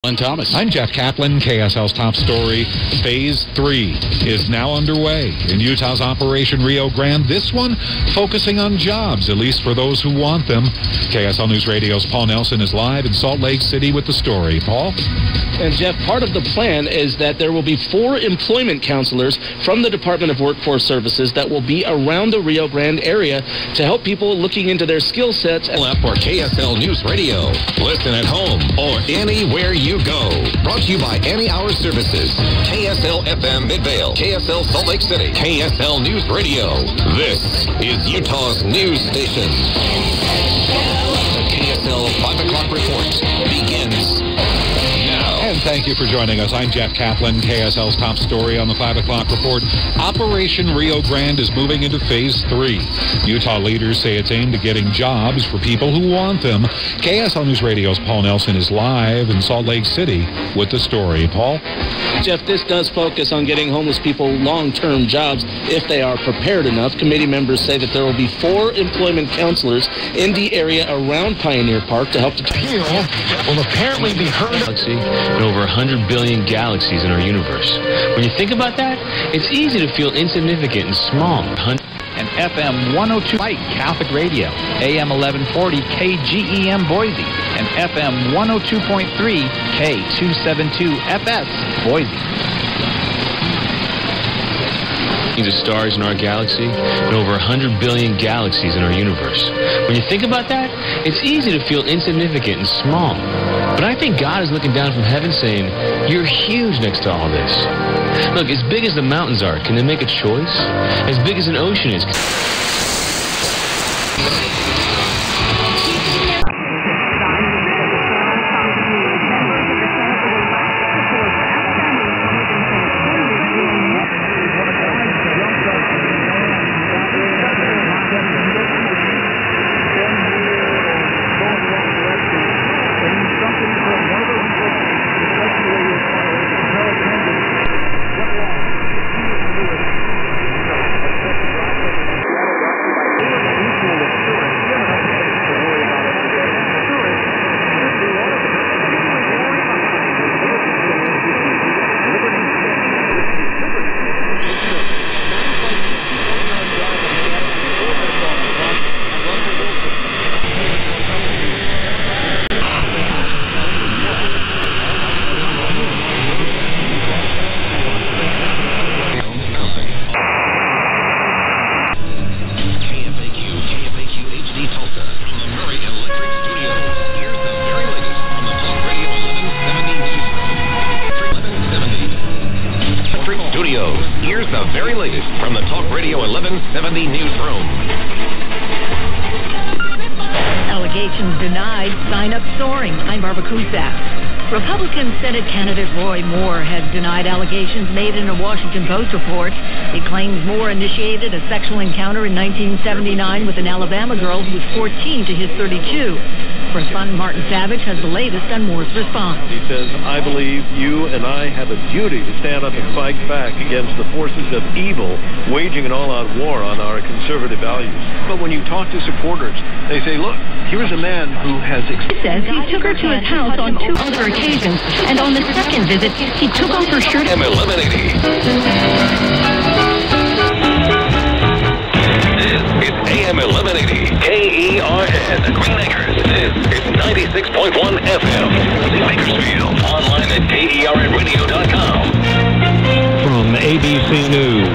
Thomas. I'm Jeff Kaplan. KSL's top story. Phase 3 is now underway in Utah's Operation Rio Grande. This one focusing on jobs, at least for those who want them. KSL News Radio's Paul Nelson is live in Salt Lake City with the story. Paul? And Jeff, part of the plan is that there will be 4 employment counselors from the Department of Workforce Services that will be around the Rio Grande area to help people looking into their skill sets. For KSL News Radio. Listen at home or anywhere you go. Brought to you by Any Hour Services. KSL FM Midvale. KSL Salt Lake City. KSL News Radio. This is Utah's news station. The KSL 5 o'clock report begins now. And thank you for joining us. I'm Jeff Kaplan. KSL's top story on the 5 o'clock report. Operation Rio Grande is moving into Phase 3. Utah leaders say it's aimed at getting jobs for people who want them. KSL News Radio's Paul Nelson is live in Salt Lake City with the story. Paul? Jeff, this does focus on getting homeless people long-term jobs if they are prepared enough. Committee members say that there will be 4 employment counselors in the area around Pioneer Park to help the people will apparently be heard in over 100 billion galaxies in our universe. When you think about that, it's easy to feel insignificant and small. And FM 102 Catholic Radio, AM 1140 KGEM Boise, and FM 102.3 K272 FS Boise. Of stars in our galaxy and over 100 billion galaxies in our universe. When you think about that, it's easy to feel insignificant and small. But I think God is looking down from heaven saying, you're huge next to all this. Look, as big as the mountains are, can they make a choice? As big as an ocean is. Republican Senate candidate Roy Moore has denied allegations made in a Washington Post report. He claims Moore initiated a sexual encounter in 1979 with an Alabama girl who was 14 to his 32. Correspondent Martin Savage has the latest on Moore's response. He says, I believe you and I have a duty to stand up and fight back against the forces of evil waging an all-out war on our conservative values. But when you talk to supporters, they say, look, here's a man who has... He says he took her to his house on 2 other occasions, and on the second visit, he took off her shirt. AM 1180. This is AM 1180. KERN, Green Acres. This is 96.1 FM. Bakersfield. Online at KERNradio.com. From ABC News.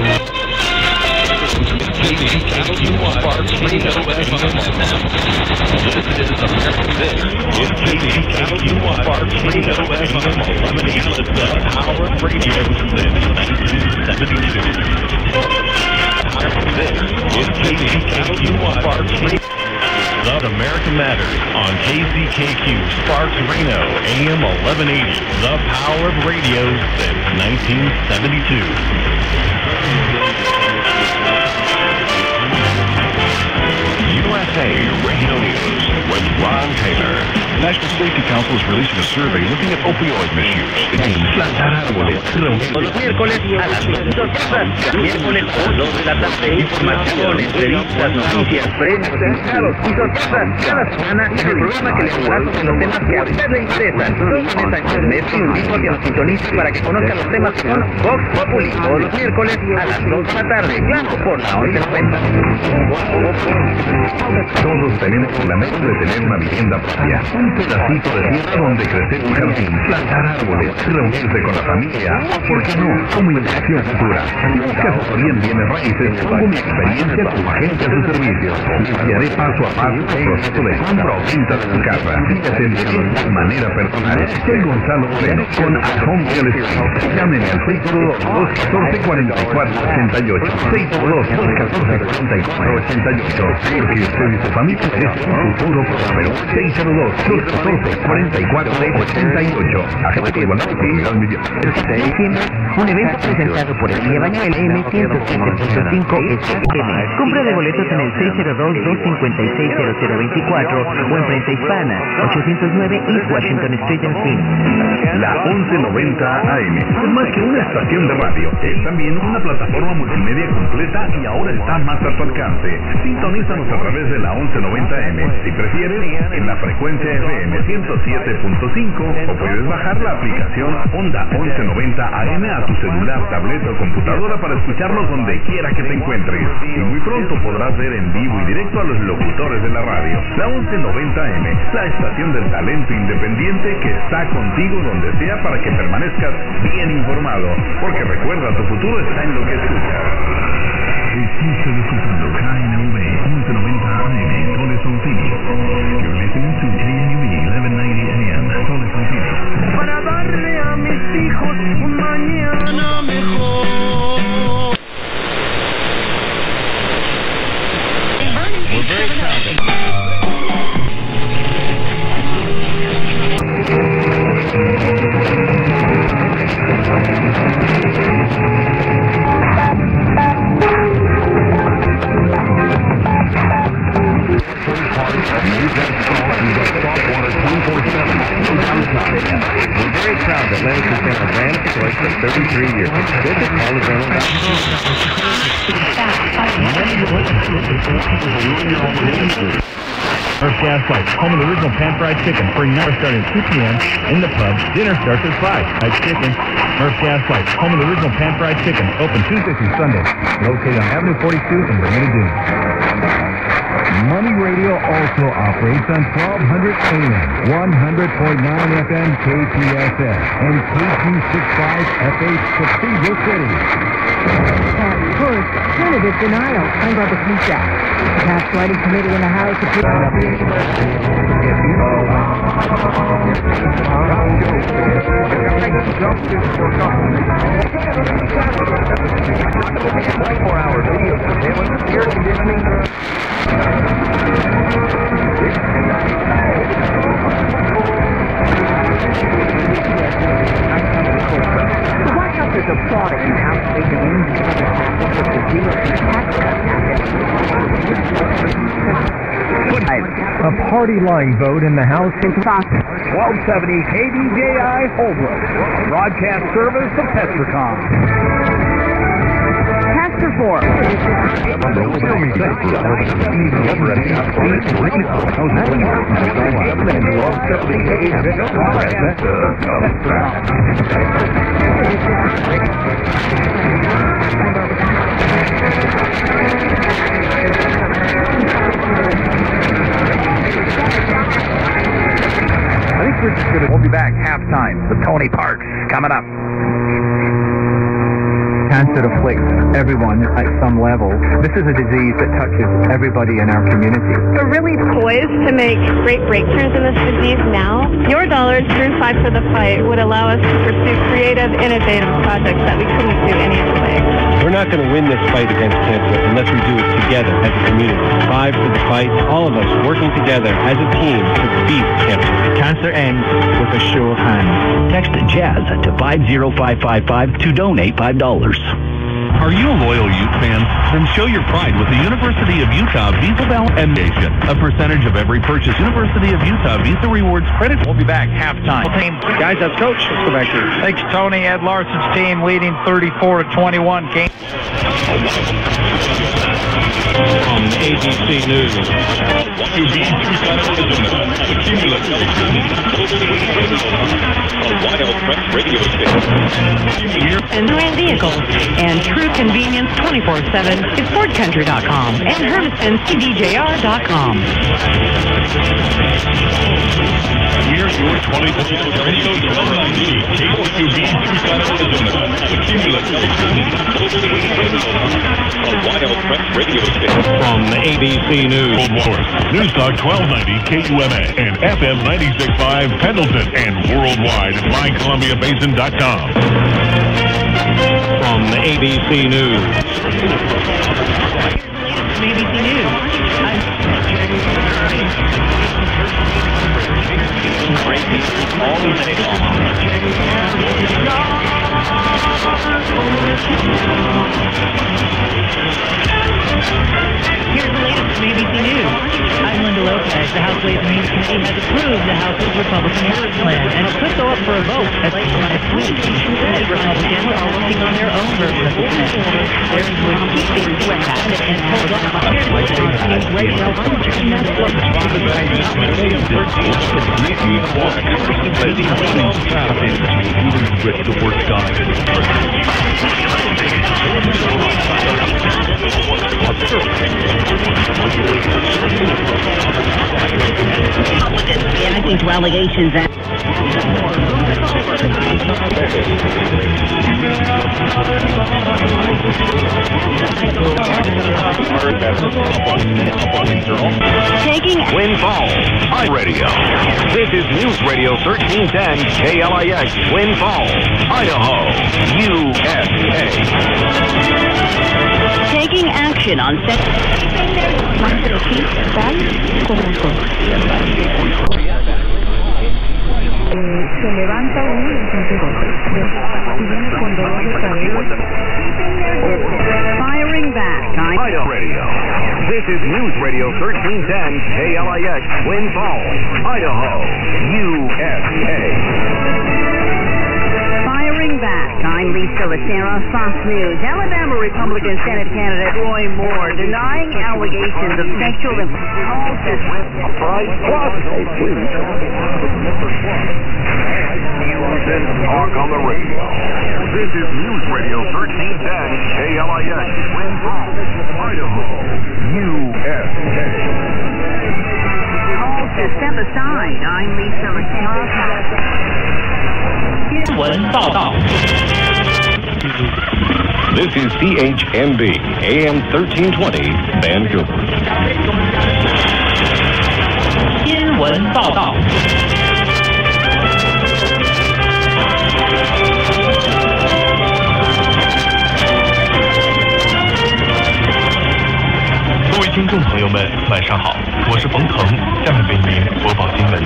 The America Matters on KZKQ Sparks Reno, AM 1180. The power of radio since 1972. USA Radio News with Ron Taylor. The National Safety Council is releasing a survey looking at opioid misuse. Plantar árboles. Los miércoles a las 2 sorpresas. Miércoles a las 2 de la tarde. Información, entrevistas, noticias, premios, invitados y sorpresas. Cada semana el programa que le hablará sobre los temas que a usted le interesan. Soy Vanessa Internet y lo invito a que nos sintonice para que conozca los temas que son Vox Populi todos los miércoles a las 2 de la tarde. Claro, por la 1190. Todos tenemos la meta de tener una vivienda propia. Un pedacito de tierra donde crecer un jardín, plantar árboles, reunirse con la familia. ¿Por qué no? Como inversión futura. Si buscas bien bienes raíces, pongo mi experiencia como agente a su servicio. Guiaré paso a paso el proceso de compra o venta de tu casa. Fíjate de manera personal. Soy Gonzalo Moreno con Home Real Estate. Llámenme al 612-214-4488. 612-214-4488. Porque usted y su familia es un futuro próspero. 602-214-4488. Agente de Guanajuato, un evento presentado por el Día Baño M107.5 SDR. Compra de boletos en el 602-256-0024 o en prensa hispana, 809 East Washington Street en Phoenix. La 1190 AM es más que una estación de radio, es también una plataforma multimedia completa y ahora está más a tu alcance. Sintonízanos a través de la 1190 AM, si prefieres, en la frecuencia FM 107.5 o puedes bajar la aplicación Onda 1190 AM a tu celular, tableta o computadora para escucharnos donde quiera que te encuentres. Y muy pronto podrás ver en vivo y directo a los locutores de la radio. La 1190 AM, la estación del talento independiente que está contigo donde sea para que permanezcas bien informado. Porque recuerda, tu futuro está en lo que escuchas. Escucha escuchando KNUV 1190 AM, Toleson Phoenix. You're listening to KNUV 1190 AM, Toleson Phoenix. Para darle a mis hijos un mañana mejor. We're very proud of it. We're very proud that Lennox has been our brand of choice for 33 years. Visit Murph Gas Lights, home of the original pan-fried chicken. Bring now starting at 2 p.m. in the pub. Dinner starts at 5. Fried chicken. Murph Gas Lights, home of the original pan-fried chicken. Open Tuesdays and Sundays. Located on Avenue 42 in Bermuda Dunes. Money Radio also operates on 1200 AM, 100.9 FM KPSS, and K265FH Cathedral City. First, candidate denial. I'm Barbara Knisak. Tax Writing Committee in the House approved There's a product in House making A party line vote in the House of 1270 KDJI Holbrook. Broadcast service of Petrocom. Pastor 4. I think we're just gonna. We'll be back halftime with Tony Parks coming up. Cancer afflicts everyone at some level. This is a disease that touches everybody in our community. We're really poised to make great breakthroughs in this disease now. Your dollars through Fight for the Fight would allow us to pursue creative, innovative projects that we couldn't do any other way. We're not going to win this fight against cancer unless we do it together as a community. Fight for the Fight, all of us working together as a team to beat cancer. Cancer ends with a show of hands. Text JAZZ to 50555 to donate $5. Are you a loyal Ute fan? Then show your pride with the University of Utah Visa Foundation. A percentage of every purchase. University of Utah Visa Rewards credit. We'll be back halftime. Guys, that's Coach. Let's go back here. Thanks, Tony. Ed Larson's team leading 34-21. Game. From ABC News. And new vehicles and true convenience 24/7 is FordCountry.com and HermistonCDJR.com. Here's your 20 Radio 1290 KQB Tucson, Arizona. A Wild Press radio station. From ABC News. Newstalk 1290 KUMA and FM 96.5 Pendleton and worldwide at MyColumbiaBasin.com. From ABC News. ABC News. All the day Here's the latest from ABC News. I'm Linda Lopez. The House Ways and Means Committee has approved the House's Republican Marriage Plan, and it could go up for a vote as late as next week. Senate Republicans are working on their own version of the plan. They're going to keep things passive and hold up. Here's what News Radio. The work done. Reacting to allegations that taking Windfall iRadio. This is News Radio 1310 KLIX Windfall, Idaho, USA. taking action on set. Se levanta uno y entonces y viene con dolor de cabeza. Firing back. Idaho Radio. This is News Radio 1310 KLIX Windfall, Idaho, USA. Firing back. I'm Lisa Lucera, Fox News. Alabama Republican Senate candidate Roy Moore denying allegations of sexual Talk on the radio. This is News Radio 1310 KLIX Windfall, Idaho, USA. Calls to step aside. I'm Lisa Lucera. 新闻报道。 This is CHMB AM 1320 Vancouver. 新闻报道。 各位听众朋友们，晚上好，我是冯腾，下面为您播报新闻。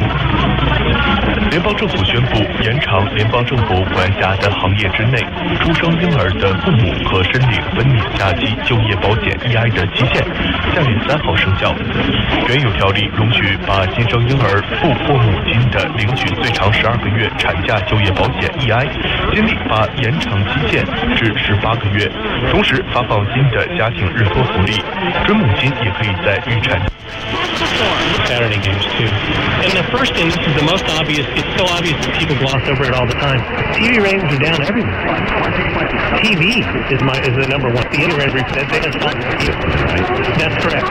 联邦政府宣布延长联邦政府管辖的行业之内出生婴儿的父母可申领分娩假期就业保险 EI 的期限，下月3号生效。原有条例容许把新生婴儿父或母亲的领取最长12个月产假就业保险 EI， 新例把延长期限至18个月，同时发放新的家庭日托福利，准母亲也可以在预产。 Saturday games too. And the first thing, this is the most obvious. It's so obvious that people gloss over it all the time. TV ratings are down everywhere. TV is the number one. The internet said they have That's correct.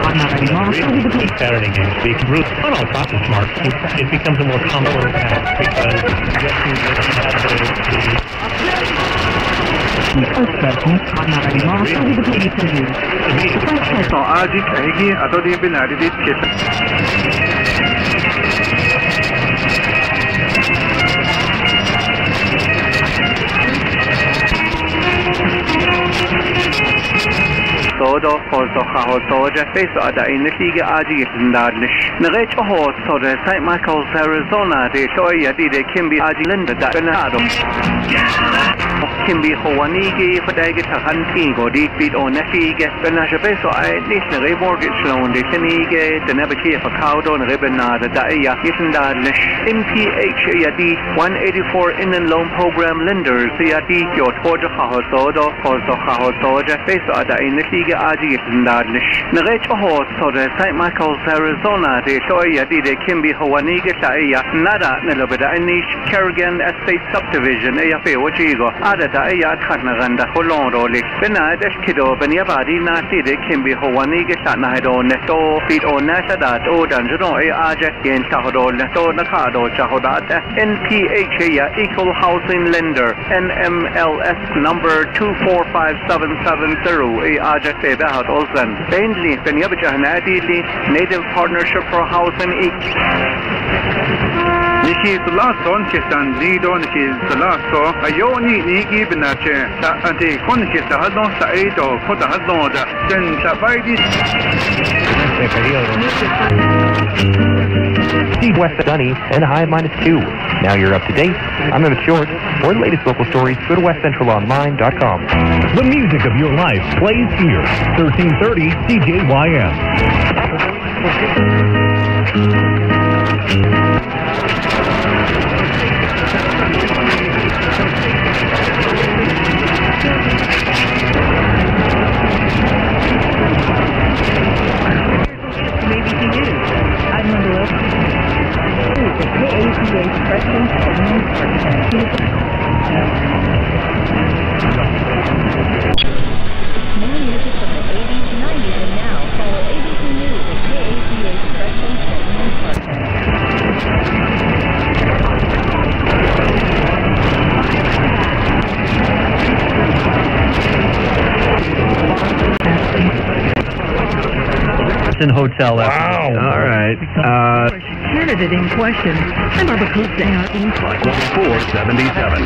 Saturday games speak. Bruce, not all profit smart. It becomes a more common attack because صودا فوزا خواهد توجه بیس آدائی نتیجه آجی دندارنش نغیچ بهاد صودا سایت مایکل سریزونا دی شوی یدید کم بی آجی لند دا بنادم Kimbi Hawanigi for Daggett Hantigo, deep beat on Nefige, Benajabeso, I nation a mortgage loan, the Tenige, the Nebaki for Cowdo and Ribena, the Daya, Yitandalish, MPH, Yadi, 184 in and loan program lenders, Yadi, your Toja Hahosodo, Hoso Hahosoja, Beso Ada in the Tiga Aji Yitandalish. Narech Hosoda, St. Michael's, Arizona, the Toya, the Kimbi Hawaniga, Taya, Nada, Nelobeda, Nish, Kerrigan Estate Subdivision, Ayafe, Wajigo, Ada, Aya, Kanaganda, Holondo, Benad, Eskido, Benyabadi, Nati, the Kimbi Hawaniga, Satnado, Neto, Feet or Nasadat, O Danjano, Aja, Yen Tahado, Neto, Nakado, Chahodat, NPH, Equal Housing Lender, NMLS number 245770, Aja Sebahat Olsen, Bentley, Benyabajahanadi, Native Partnership for Housing Each. Niki the last one kistan lido niki the last so ayoni niki binache ta ante kon kista hadon sa edo kota hadon da den sa baidi Steve West Dunny and high -2. Now you're up to date. I'm Emmett Short. For the latest local stories, go to westcentralonline.com. The music of your life plays here. 1330 CJYM. Hotel. Wow. All right. Candidate in question. I'm Barbara Coates, AR 477.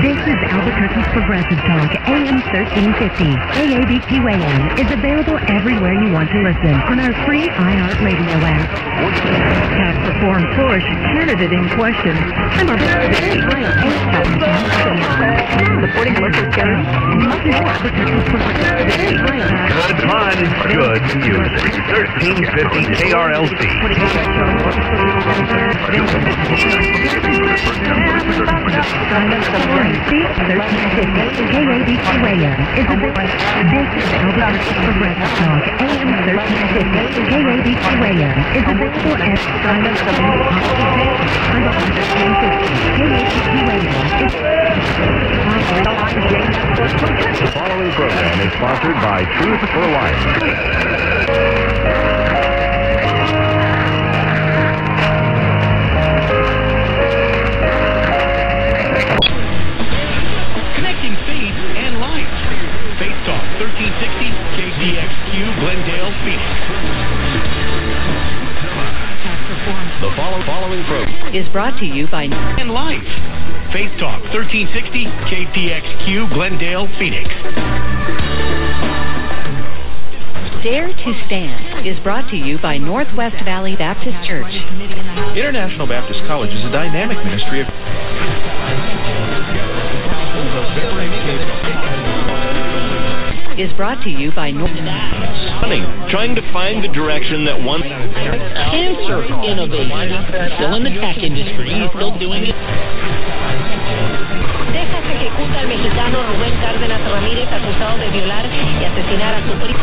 This is Albuquerque's Progressive Talk, AM 1350. AABQAM is available everywhere you want to listen on our free iHeartRadio app. Tax Reform Push. Candidate in question. I'm Barbara Coates, supporting local charities. Good fun, good music. 1350 KRLC. KABQAM is available. This is Albuquerque's Progressive Talk, AM 1350. KABQAM is available at The following program is sponsored by Truth for Life. Connecting faith and life. Faith Talk 1360 KDXQ Glendale, Phoenix. The following program is brought to you by and Life. Faith Talk 1360 KTXQ Glendale, Phoenix. Dare to Stand is brought to you by Northwest Valley Baptist Church. International Baptist College is a dynamic ministry of is brought to you by trying to find the direction that one cancer innovation. Still in the tech industry, he's still doing it. Texas ejecuta al mexicano Rubén Cárdenas Ramírez, acusado de violar y asesinar a su primo.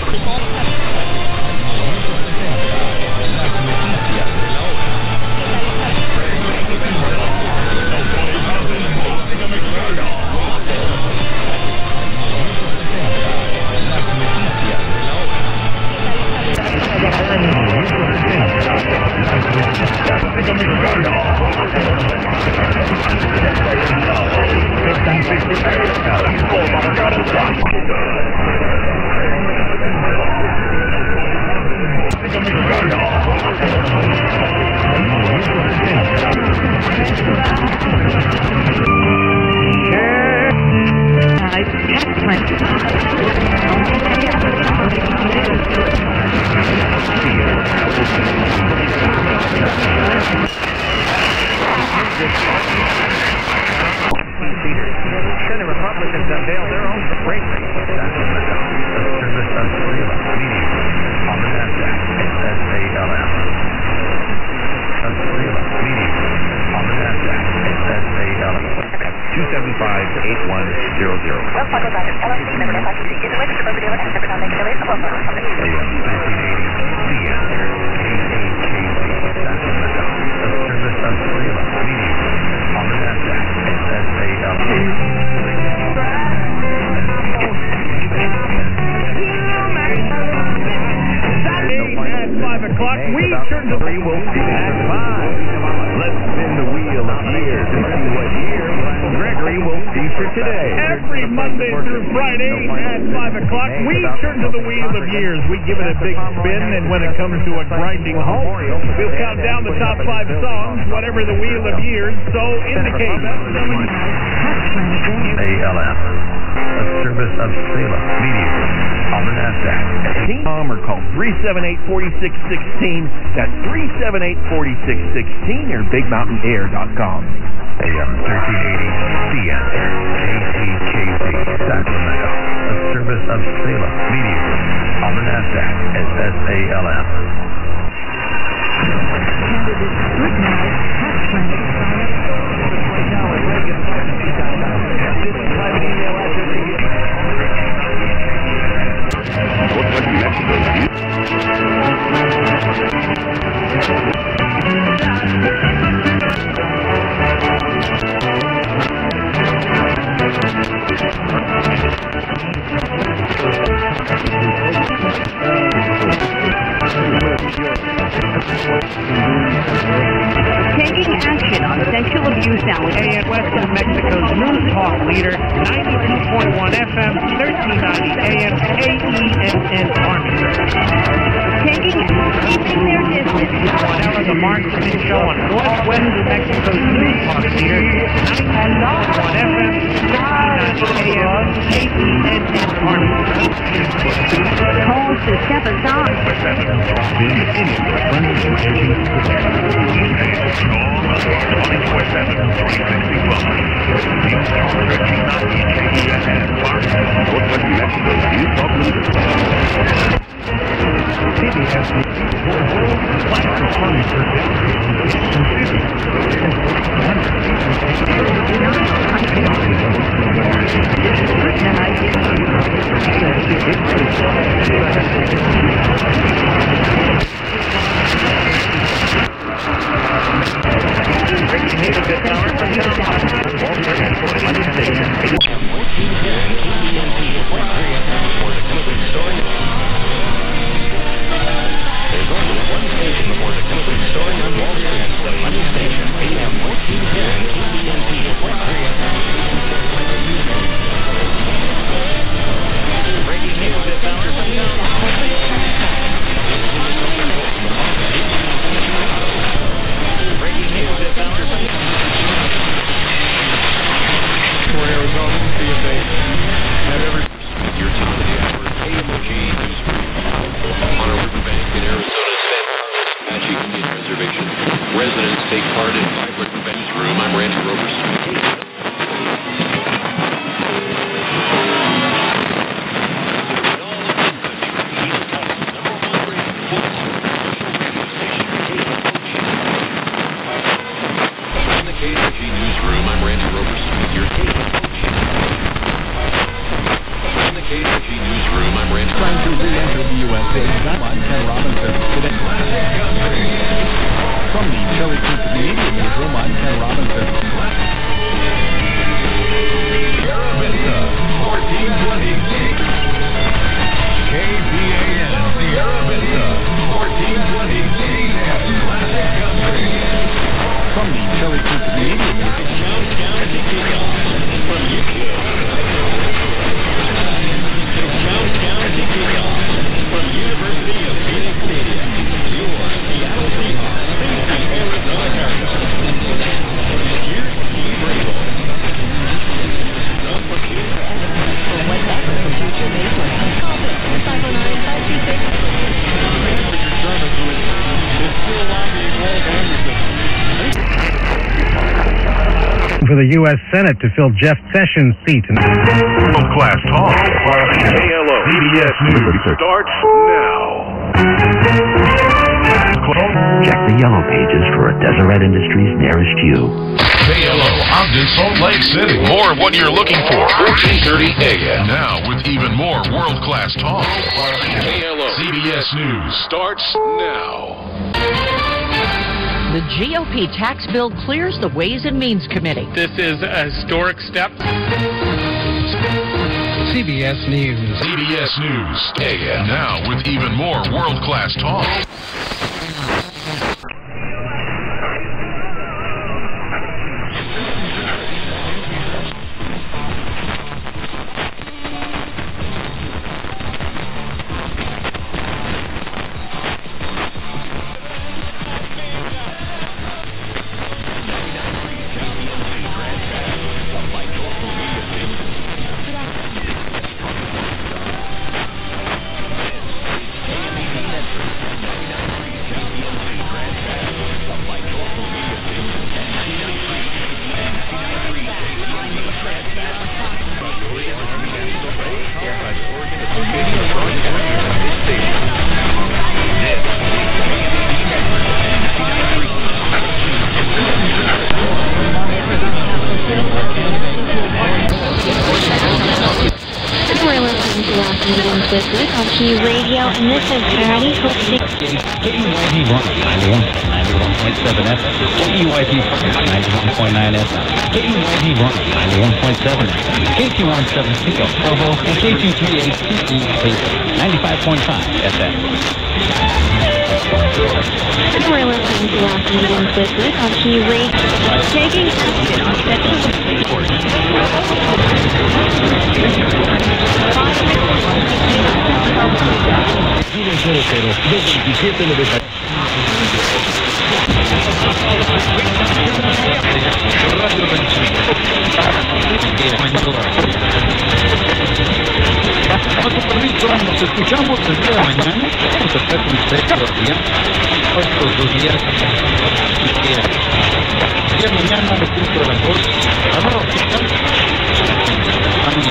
Wells Fargo Dodgers LLC, member FICC. Is a registered broker-dealer and separate non-bank affiliate of Wells Fargo Company. AM 1380 CN Sacramento, a service of Salem Media on the NASDAQ SAL. At 5 o'clock, we turn to the will be at 5. Let's spin the wheel of years and see what year Brian Gregory will feature today. Every Monday through Friday at 5 o'clock, we turn to the wheel of years. We give it a big spin, and when it comes to a grinding halt, we'll count down the top 5 songs, whatever the wheel of years so indicates. ALM, a service of Salem Media on the NASDAQ. Or call 378-4616. That's 378-4616 or BigMountainAir.com. AM 1380 CN KTKZ Sacramento, a service of Salem Media on the NASDAQ SALM. Candidates scrutinized tax credits. Taking action on sexual abuse allegations. AM West of Mexico's News Talk leader, 92.1 FM, 1390 AM, AENN Army. Keeping their distance. Whatever the Marksman Show on Northwest New Mexico's News Talk leader, 92.1 FM, 1390 AM, AENN Army. Calls to step aside. Residents take part in vibrant events room. I'm Randy Roberson. For the U.S. Senate to fill Jeff Sessions' seat. World-class talk. CBS News starts now. Check the yellow pages for a Deseret Industries nearest you. KLO, Ogden, Salt Lake City. More of what you're looking for. 1430 AM. Now with even more world-class talk. KLO CBS News starts now. The GOP tax bill clears the Ways and Means Committee. This is a historic step. CBS News. CBS News AM. Now with even more world-class talk. Radio, and this is Patty. KUYP Brooklyn, 91.7 FM. KUYP 91.9 FM. KUYP Brooklyn, 91.7 FM. K217 Pico, Provo, and K238 95.5 FM. And we're listening to Los Angeles Business on Key Radio, taking action on Nos escuchamos el día de mañana. Vamos a estar con ustedes los días. Estos 2 días. El día de mañana, a las 5 de la tarde. Vamos a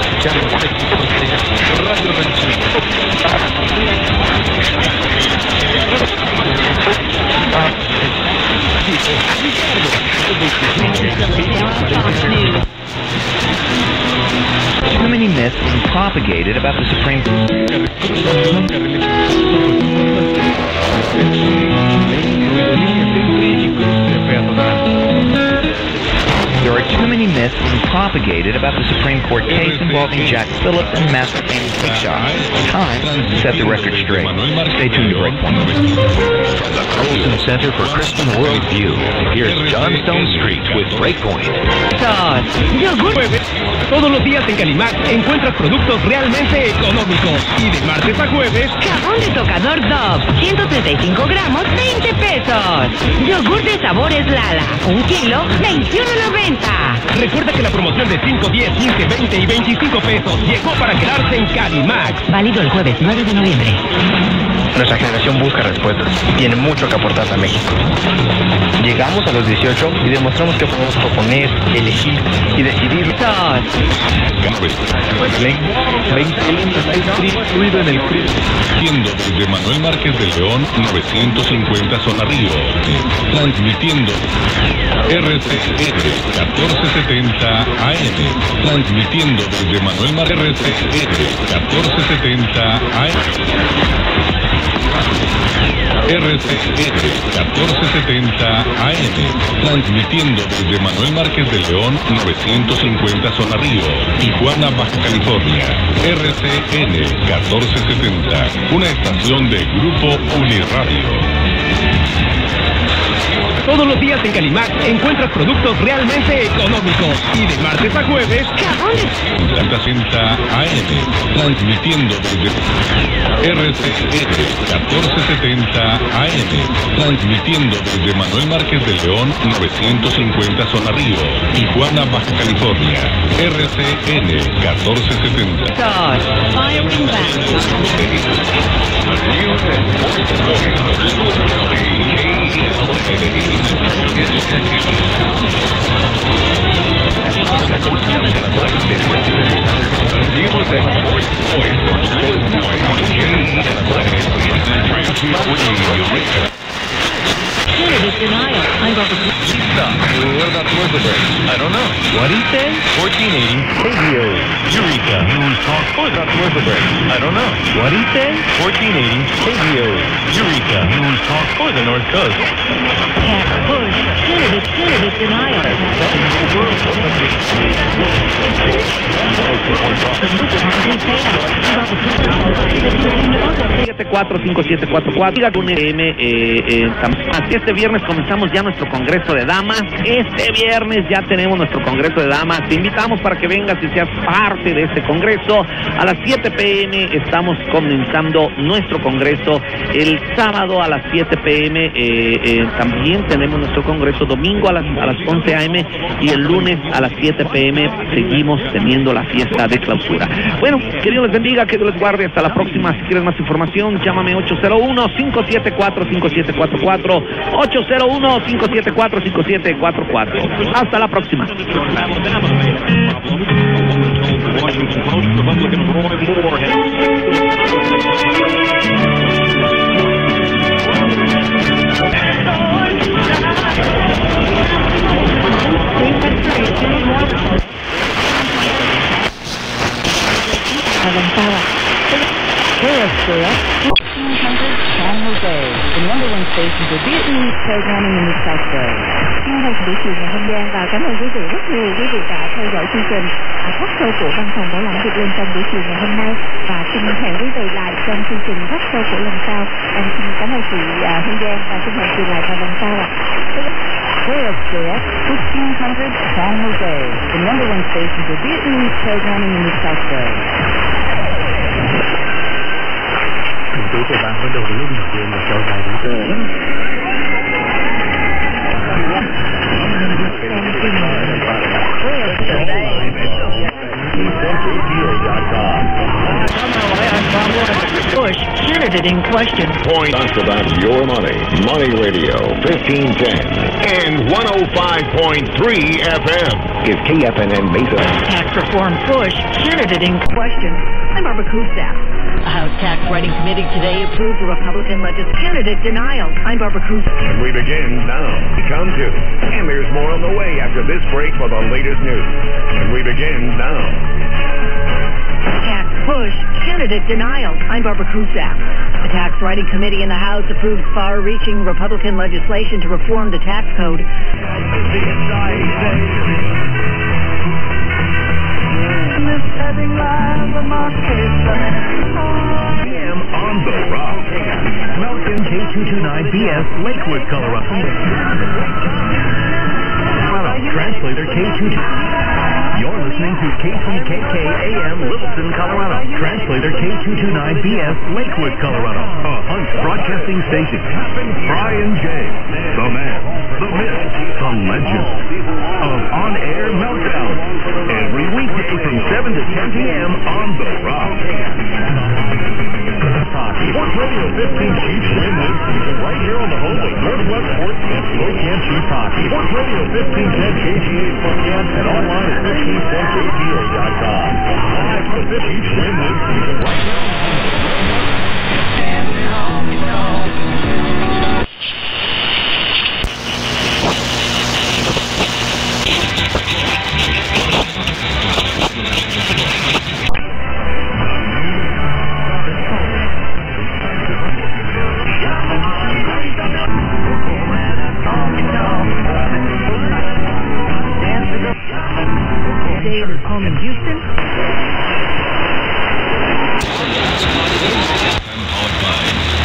escuchar los técnicos de Radio Ranchero. Too many myths being propagated about the Supreme Court. There are too many myths being propagated about the Supreme Court case involving Jack Phillips and Master hiccups. Time to set the record straight. Stay tuned to Breakpoint. From the Colson Center for Crispin Worldview, here's Johnstone Street with Breakpoint. Todos los días en Calimax encuentras productos realmente económicos. Y de martes a jueves, Jabón de tocador Dove, 135 gramos, 20 pesos. Yogur de sabores Lala, 1 kilo, 21.90. Recuerda que la promoción de 5, 10, 15, 20 y 25 pesos llegó para quedarse en Calimax. Válido el jueves 9 de noviembre. Nuestra generación busca respuestas y tiene mucho que aportar a México. Llegamos a los 18 y demostramos que podemos proponer, elegir y decidir. Incluido en el siendo desde Manuel Márquez de León, 950 Zona Río. Transmitiendo RCR 1470 AM. Transmitiendo desde Manuel Márquez RCR 1470 AM. RCR 1470 AM, transmitiendo desde Manuel Márquez de León, 950 Zona Río, Tijuana, Baja California. RCN 1470, una estación de Grupo Uniradio. Todos los días en Calimax encuentras productos realmente económicos. Y de martes a jueves, Jabón de 60 AM, transmitiendo desde RCR 1470 AM, transmitiendo desde Manuel Márquez de León, 950 Zona Río, Tijuana, Baja California. RCN 1470. Candidate denial. I'm Barbara. What about commercial break? I don't know. What he said? 1480 KGO. Eureka. News talk. What about commercial break? I don't know. What he said? 1480 KGO. Eureka. News talk for the North Coast. Tax push. Candidate denial. 745744. Este viernes comenzamos ya nuestro Congreso de Damas. Este viernes ya tenemos nuestro Congreso de Damas. Te invitamos para que vengas y seas parte de este Congreso. A las 7 p.m. estamos comenzando nuestro Congreso. El sábado a las 7 p.m. También tenemos nuestro Congreso. Domingo a las 11 a.m. y el lunes a las 7 p.m. seguimos teniendo la fiesta de clausura. Bueno, que Dios les bendiga, que Dios les guarde. Hasta la próxima. Si quieres más información, llámame 801-574-5744. 801-574-5744. Hasta la próxima. Avanzada. San Jose, the number one station for Vietnamese programming in the South Bay. Nghe theo buổi chiều ngày hôm nay và cảm ơn quý vị rất nhiều quý vị đã theo dõi chương trình talk show của Văn phòng Bảo lãnh Việt Linh trong buổi chiều ngày hôm nay, và xin hẹn quý vị lại trong chương trình talk show của lần sau. Xin cảm ơn chị Hương Giang và xin hẹn chị lại vào lần sau ạ. 1500 San Jose, the number one station for Vietnamese programming in the South Bay. Quý vị bạn bắt đầu lúc đầu tiên là kéo dài đến Bush, candidate in question. Point us about your money. Money Radio, 1510 and 105.3 FM is KFNN Mesa. Tax reform push, candidate in question. I'm Barbara Kusap. The House Tax Writing Committee today approved the Republican legislative candidate denial. I'm Barbara Kusap. And we begin now. Come to. And there's more on the way after this break for the latest news. And we begin now. Tax push, candidate denial. I'm Barbara Kusap. The Tax Writing Committee in the House approved far-reaching Republican legislation to reform the tax code. On the Rock. Welcome K229BS, Lakewood, Colorado. Translator K22. You're listening to KCKK AM, Littleton, Colorado. Translator K229BS, Lakewood, Colorado. A Hunt Broadcasting Station. Brian J. The man, the myth, the legend of On-Air Meltdown. Every weekday from 7 to 10 p.m. on The Rock. Sports Radio 15 Chiefs win this season right here on the home of Northwest Sports and Spokane Chiefs Hockey. Sports Radio 1510 KGA Spokane and online at 1510KGA.com. Live from the Chiefs win this season right here on the Dave, home in Houston.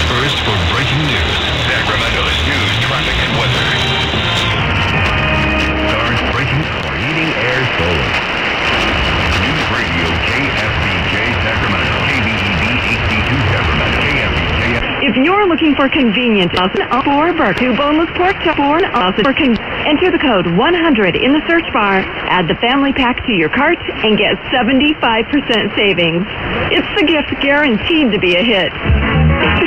First for breaking news, Sacramento's news, traffic, and weather. Starts breaking for heating, air, solar. News Radio KFBJ Sacramento, KBED HD2 Sacramento, KFBJ. If you're looking for convenience, for burger, 2 boneless pork chop, enter the code 100 in the search bar, add the family pack to your cart, and get 75% savings. It's the gift guaranteed to be a hit.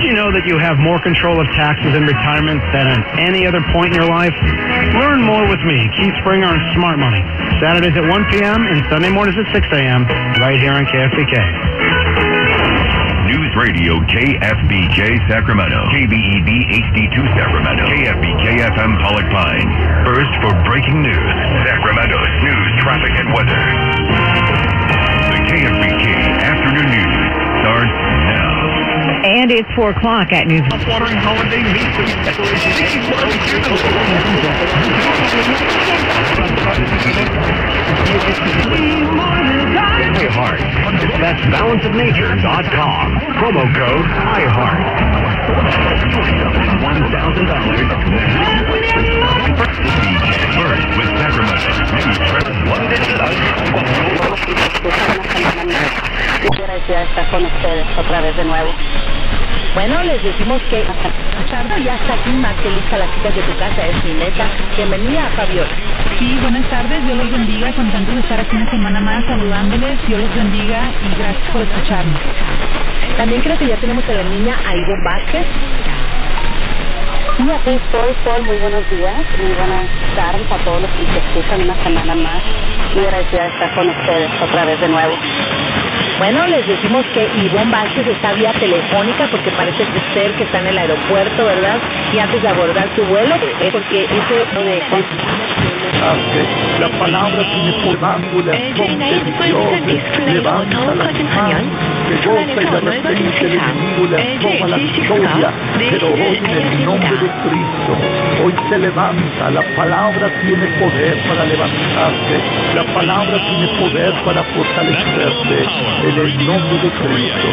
you know that you have more control of taxes in retirement than at any other point in your life? Learn more with me, Keith Springer, on Smart Money. Saturdays at 1 p.m. and Sunday mornings at 6 a.m. right here on KFBK. News Radio KFBK Sacramento, KBEB HD2 Sacramento, KFBK FM Pollock Pines. First for breaking news, Sacramento's news, traffic, and weather. The KFBK Afternoon News starts now. And it's 4 o'clock at News. Watering holiday meats and decorations. iHeart. That's balanceofnature.com. Promo code iHeart. $1,000. First with Sacramento News Ya está con ustedes otra vez de nuevo. Bueno, les decimos que ya está aquí Marcelita, las chicas de tu casa, es mi neta. Bienvenida, Fabiola. Sí, buenas tardes, Dios los bendiga, contentos de estar aquí una semana más saludándoles, Dios los bendiga y gracias por escucharnos. También creo que ya tenemos a la niña Aiden Vázquez. Sí, aquí estoy, Sol, muy buenos días, muy buenas tardes a todos los que se escuchan una semana más. Muy agradecida de estar con ustedes otra vez de nuevo. Bueno, les decimos que Ivonne Vázquez está vía telefónica porque parece ser que está en el aeropuerto, ¿verdad? Y antes de abordar su vuelo, porque ese de... La palabra tiene podándole a de Dios, levanta las manos, que goza y de repente el enemigo le toma la victoria, pero hoy en el nombre de Cristo, hoy se levanta, la palabra tiene poder para levantarse, la palabra tiene poder para fortalecerte, en el nombre de Cristo,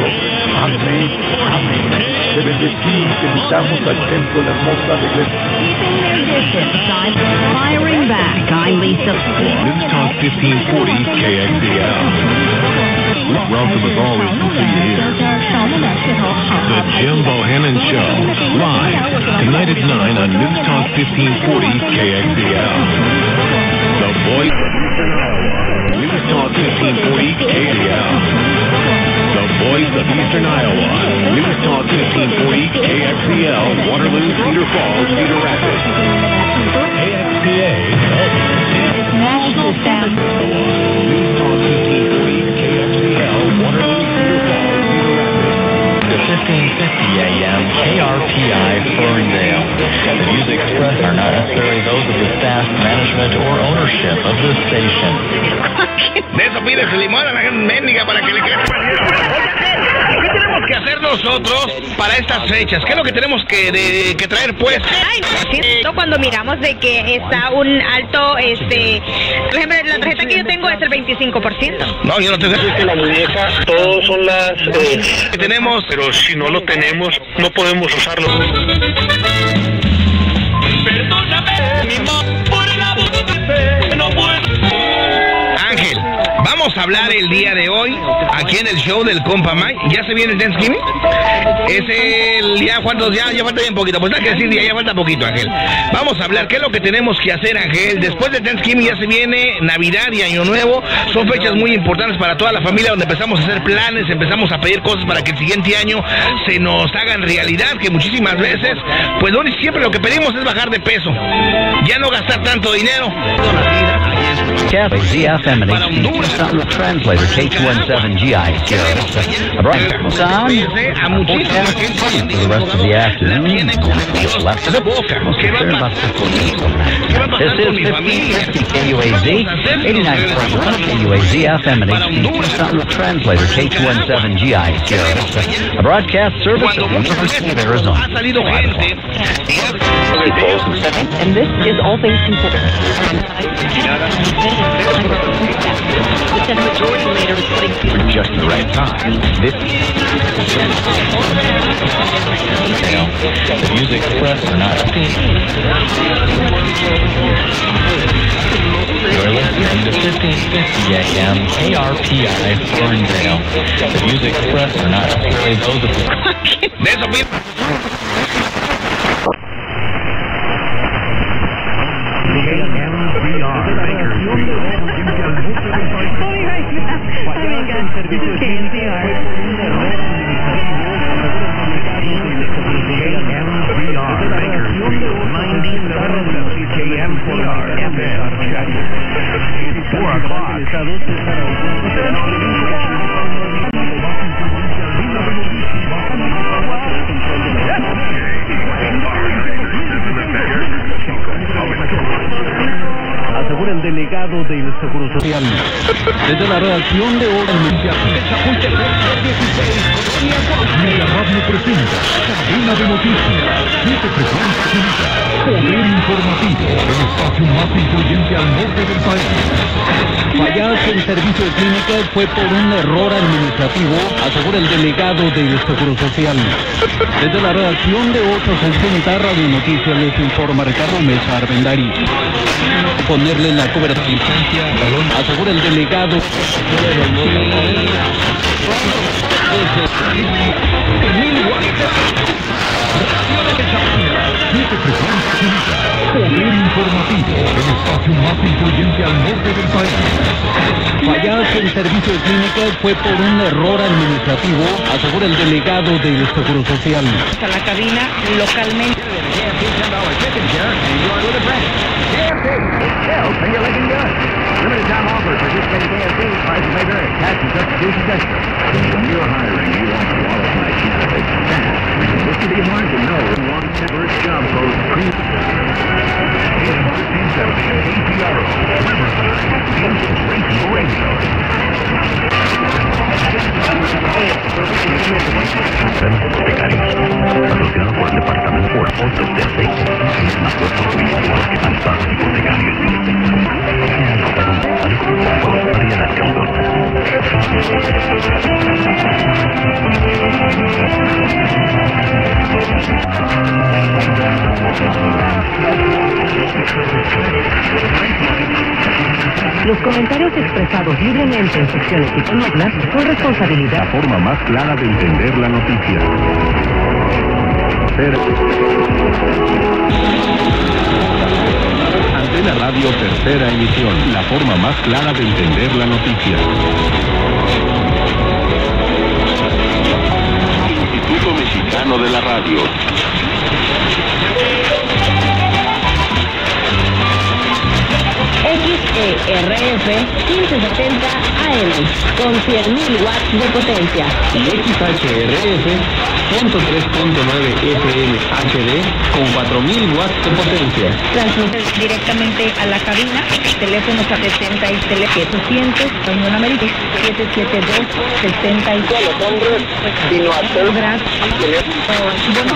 amén, amén. Te bendecimos, te invitamos al templo de la hermosa iglesia. Firing back, I'm Lisa. News Talk 1540 KXDL. Welcome as always to see you here. The Jim Bohannon Show, live tonight at 9 on News Talk 1540 KXDL. The voice of Eastern Iowa, News Talk 1540 KXDL. The voice of Eastern Iowa, News Talk 1540 KXDL, Waterloo, Cedar Falls, Cedar Rapids. KXDA, National Staff. News Talk 1540 KXDL, Waterloo, Cedar Falls, Cedar Rapids. The 1550 AM KRPI Ferndale. The views expressed are not necessarily those of the staff, management, or ownership of this station. De eso pídese limón a la gente mendiga para que le crezca. ¿Qué tenemos que hacer nosotros para estas fechas? ¿Qué es lo que tenemos que traer, pues? Cuando miramos de que está un alto, por ejemplo, la tarjeta que yo tengo es el 25%. No, yo no tengo. La muñeca, todos son las que tenemos, pero si no lo tenemos, no podemos usarlo. Perdóname, mi mamá, por la boca, no puedo. Ángel, vamos a hablar el día de hoy aquí en el show del compa Mike. ¿Ya se viene el Thanksgiving? Es el... ¿Ya cuántos? Ya falta bien poquito. Pues nada que decir, ya falta poquito, Ángel. Vamos a hablar qué es lo que tenemos que hacer, Ángel. Después de Thanksgiving ya se viene Navidad y Año Nuevo. Son fechas muy importantes para toda la familia donde empezamos a hacer planes, empezamos a pedir cosas para que el siguiente año se nos hagan realidad, que muchísimas veces, pues siempre lo que pedimos es bajar de peso. Ya no gastar tanto dinero. ZFM and HD translator K217GI a bright sound for the rest of the afternoon. Left of it, about this is 1550 KUAZ, 89.1 KUAZ FM and HD translator K217GI a broadcast service of the University of Arizona. And this is All Things Considered. The Senate Majority Leader is putting for just the right time. This the views expressed are not You're listening to 1550 AM KRPI Ferndale. The views expressed are not necessarily those of the... Asegura el delegado del Seguro Social. Desde la redacción de Hora Mundial. La radio presenta Cadena de Noticias, 7 frecuencias únicas, poder informativo, el espacio más influyente al norte del país. Fallarse en servicio de clínica fue por un error administrativo, asegura el delegado del Seguro Social. Desde la redacción de 860 Radio Noticias les informa Ricardo Mesa Armendari. Ponerle la cobertura, asegura el delegado. Poder informativo, el espacio más influyente al norte del país. Fallarse en servicio de clínica fue por un error administrativo, asegura el delegado del Seguro Social. A la cabina localmente. Limited time offer. Participating KFC. Prices may vary. Tax and substitutions extra. When you're hiring, you want qualified candidates fast. This can be hard to know. One first job code AM1570 KPRO. Riverside. Inspirational Radio. Becarios. Asociado por el Departamento de Autos de Aceite. Es más fuerte turístico que fantástico becarios. Los comentarios expresados libremente en secciones y columnas son responsabilidad. La forma más clara de entender la noticia. Ante la radio tercera emisión, la forma más clara de entender la noticia. Instituto Mexicano de la Radio. XERF 1570 AM con 100.000 watts de potencia. Y XHRF 103.9 FM HD con 4.000 watts de potencia. Transmite directamente a la cabina. Teléfonos a 70 y teléfono 800 Unión América 772 64. Bueno,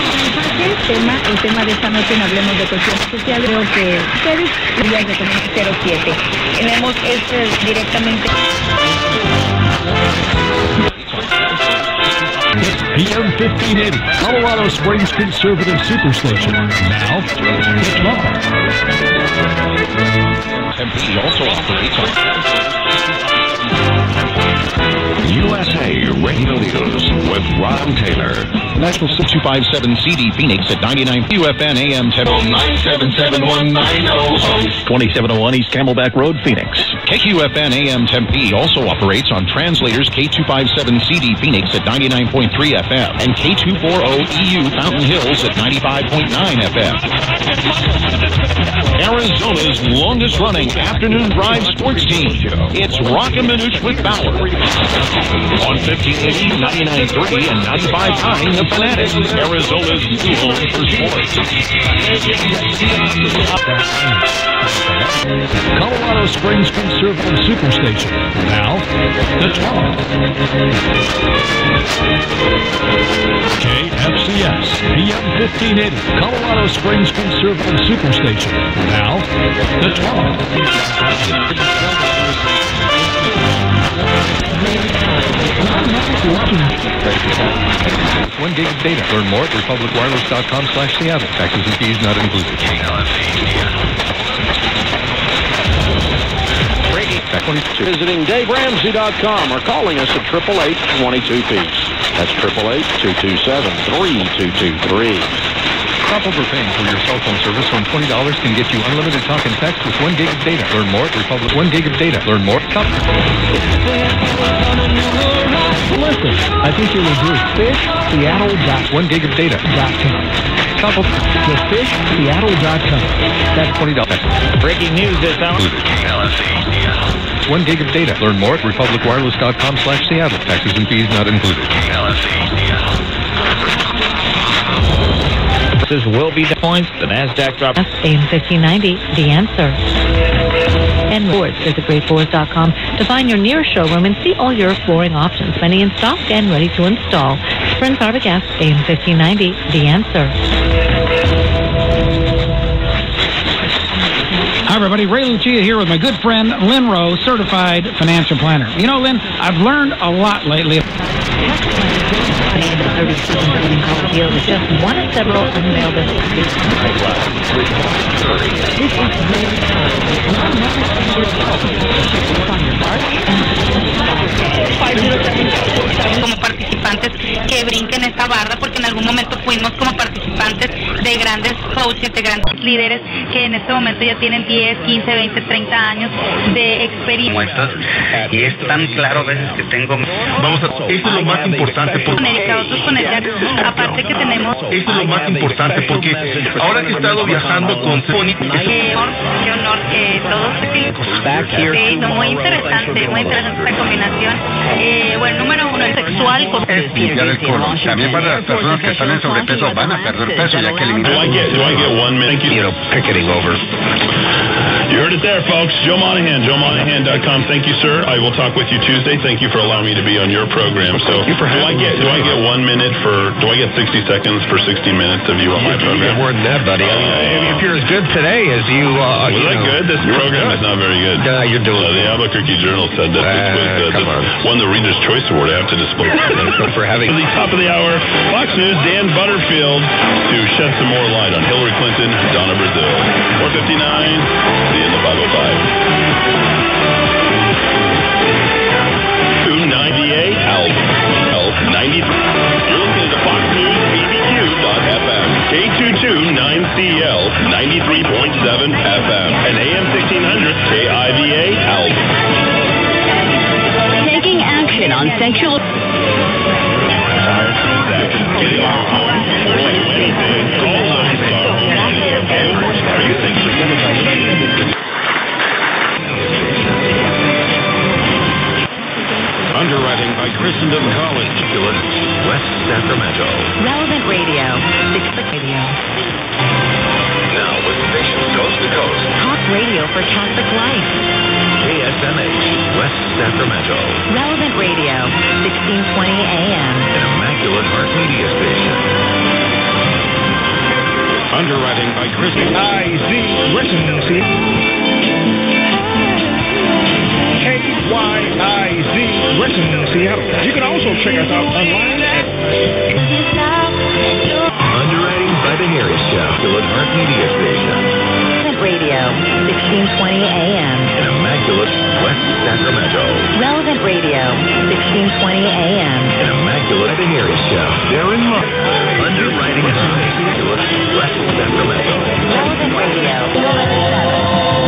el tema de esta noche en Hablemos de Cuestiones Sociales, creo que ustedes días de 07. Tenemos directamente. AM1580, Colorado Springs Conservative Superstation. Now, the top. MP also operates on USA Radio News with Ron Taylor. National 6257 CD Phoenix at 99 UFN AM 10 9771900 2701 East Camelback Road, Phoenix. KQFN AM Tempe also operates on translators K257 CD Phoenix at 99.3 FM and K240 EU Fountain Hills at 95.9 FM. Arizona's longest running afternoon drive sports team. It's Rockin' Minutes with Bauer. On 1580, 99.3 and 95.9 The Fanatics, Arizona's new home for sports. Colorado Springs Conservative Superstation. Now, the top. KFCS, PM 1580, Colorado Springs Conservative Superstation. Now, the top. 1 gig of data. Learn more at republicwireless.com/Seattle. Taxes and fees not included. Visiting DaveRamsey.com or calling us at 888-22-PEACE. That's 888-227-3223. Stop overpaying for your cell phone service when $20 can get you unlimited talk and text with 1 gig of data. Learn more at Republic. 1 gig of data. Learn more. Listen, I think you will do FishSeattle. 1 gig of data. Couple to FishSeattle.com. That's $20. Breaking news this hour. 1 gig of data. Learn more at republicwireless.com/Seattle. Taxes and fees not included. This will be the points. The NASDAQ drop. AM1590, the answer. And Boards. Visit greatboards.com to find your nearest showroom and see all your flooring options. Many in stock and ready to install. Sprint Carbogas, AM1590, the answer. Hi, everybody. Ray Lucia here with my good friend, Lynn Rowe, certified financial planner. You know, Lynn, I've learned a lot lately. Deal with just one of several unveiled como participantes que brinquen esta barra, porque en algún momento fuimos como participantes de grandes coaches, de grandes líderes que en este momento ya tienen 10, 15, 20, 30 años de experiencia. Y es tan claro a veces que tengo... Vamos a... Eso es lo más importante porque... Con Erika, otros con el Jack, aparte que tenemos... Eso es lo más importante porque ahora que he estado viajando con Sony... Qué honor que todos... Sí, no, muy interesante esta combinación. Bueno, número uno, el sexual con... También para las personas que están en sobrepeso van a perder peso ya que eliminan... Do I get 1 minute? You know, picketing over. You heard it there, folks. Joe Monahan, JoeMonahan.com. Thank you, sir. I will talk with you Tuesday. Thank you for allowing me to be on your program. So, do I get 1 minute for? Do I get 60 seconds for 60 minutes of you on my program? You get more than that, buddy. If you're as good today as you, was that good? This program is not very good. You're doing the Albuquerque Journal said that this was won the Reader's Choice Award. I have to display for having the top of the hour. Fox News, Dan Butterfield to shed some more light on Hillary Clinton, Donna Brazil. 4:59. See you in the 505. 298 Elf 93. You're listening to Fox News BBQ.FM. K229CL 93.7 FM and AM 1600 KIVA Elf. Taking action on sexual... Underwriting by Christendom College, West Sacramento. Relevant Radio. Radio. Now with stations coast to coast. Talk radio for Catholic life. KSMH, West Sacramento. Relevant Radio, 1620 AM. An Immaculate Heart Media Station. Underwriting by Christendom. IZ Residency. KYIZ Residency. You can also check us out online at Underwriting by the Harris Show, Immaculate Heart Media Station. Radio, 1620 AM. An Immaculate West Sacramento. Relevant Radio, 1620 AM. An Immaculate the Harris Show. Darren Love. Underwriting by Immaculate West Sacramento. Relevant Radio.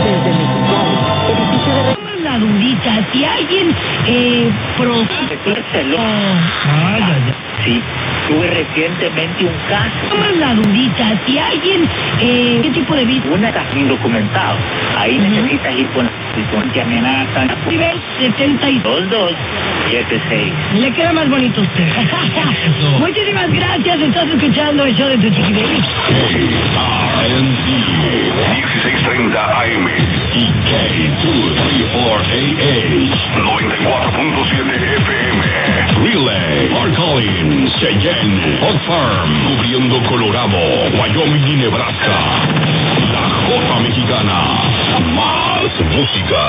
Desde Mexicali, edificio de... La dudita, si alguien Sí, tuve recientemente un caso. La dudita, si alguien ¿qué tipo de vida? Una indocumentado. Ahí necesitas ir con que amenaza. Nivel 72-76. Le queda más bonito a usted. Muchísimas gracias. Estás escuchando el show de tu chiquilín. 1630 AM y K234AA 94.7 FM. Relay, Park Collins, Cheyenne, Oak Farm, cubriendo Colorado, Wyoming y Nebraska. La Jota Mexicana, más música.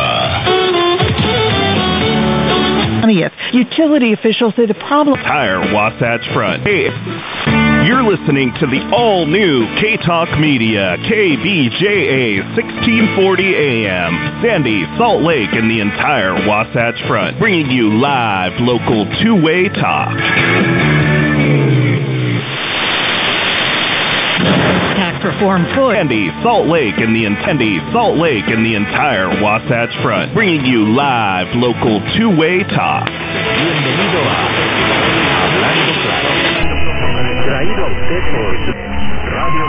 Utility officials say the problem... Tire Wasatch Front. Hey, you're listening to the all-new K-Talk Media, KBJA 1640 AM, Sandy, Salt Lake, and the entire Wasatch Front, bringing you live, local, two-way talk. Tax reform could. Sandy, Salt Lake, and the entire Wasatch Front, bringing you live, local, two-way talk. Bienvenido a Hablando Claro. Traído a usted por Radio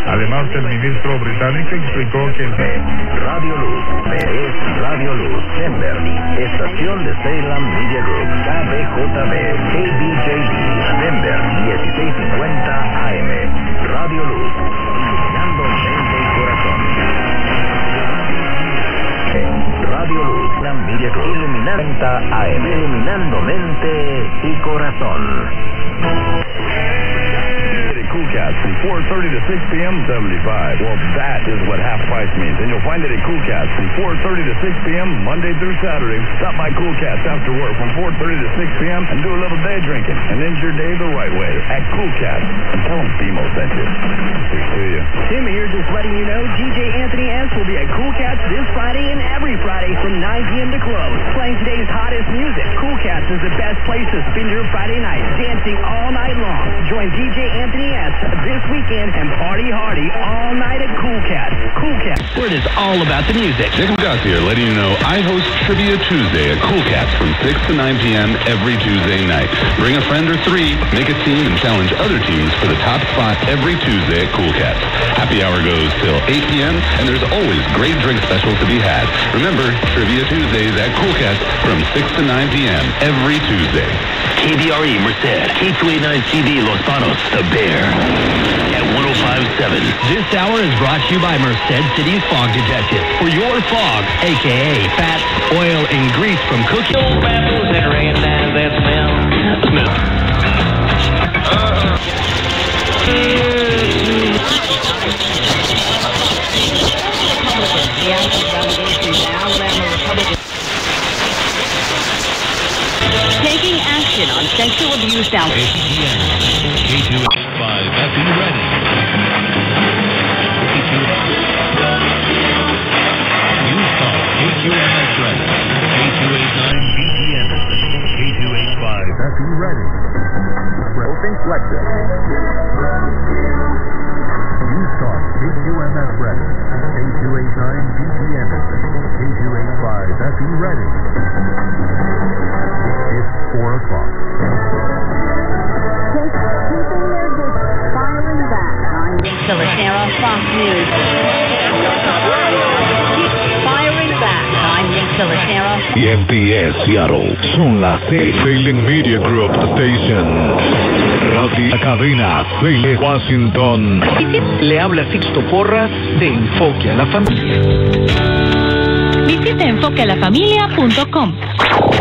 Además, el ministro británico explicó que Radio Luz, es Radio Luz, Denver, estación de Salem Media Group, KBJB, KBJD, Denver, 1650 AM. Radio Luz, iluminando mente y corazón. Radio Luz, Media Group, iluminando AM, iluminando mente y corazón. Cool Cats from 4:30 to 6 p.m. 75. Well, that is what half price means. And you'll find it at Cool Cats from 4:30 to 6 p.m. Monday through Saturday. Stop by Cool Cats after work from 4:30 to 6 p.m. and do a little day drinking and end your day the right way at Cool Cats. And tell them BMO sent you. Cheers to you. Tim here just letting you know DJ Anthony S. will be at Cool Cats this Friday and every Friday from 9 p.m. to close. Playing today's hottest music. Cool Cats is the best place to spend your Friday night. Dancing all night long. Join DJ Anthony S. this weekend and party hardy all night at Cool Cats. Cool Cats, where it is all about the music. Nick here, letting you know I host Trivia Tuesday at Cool Cats from 6 to 9 p.m. every Tuesday night. Bring a friend or three, make a team, and challenge other teams for the top spot every Tuesday at Cool Cats. Happy hour goes till 8 p.m., and there's always great drink specials to be had. Remember, Trivia Tuesdays at Cool Cats from 6 to 9 p.m. every Tuesday. KBRE Merced, K289CV Los Panos, The Bear, at 105.7. This hour is brought to you by Merced City's Fog Detective. For your fog, a.k.a. fat, oil, and grease from cooking. Bamboo that ran down that smell. Taking action on sexual abuse out. K285, FE ready. K2MS ready. K289 BT Anderson. K285 FE ready. Open Flexion. Houston, K2MS ready. K289 BT Anderson. K285 FE ready. It's 4 o'clock. Keeping their distance, firing back. I'm Silicero, Fox News. Firing back. I'm Nick Silicero. MBS Seattle. Son las 6. Salem Media Group Station. Radio Cadena Salem Washington. Le habla Sixto Porras de Enfoque a la Familia. Visite enfoquealafamilia.com.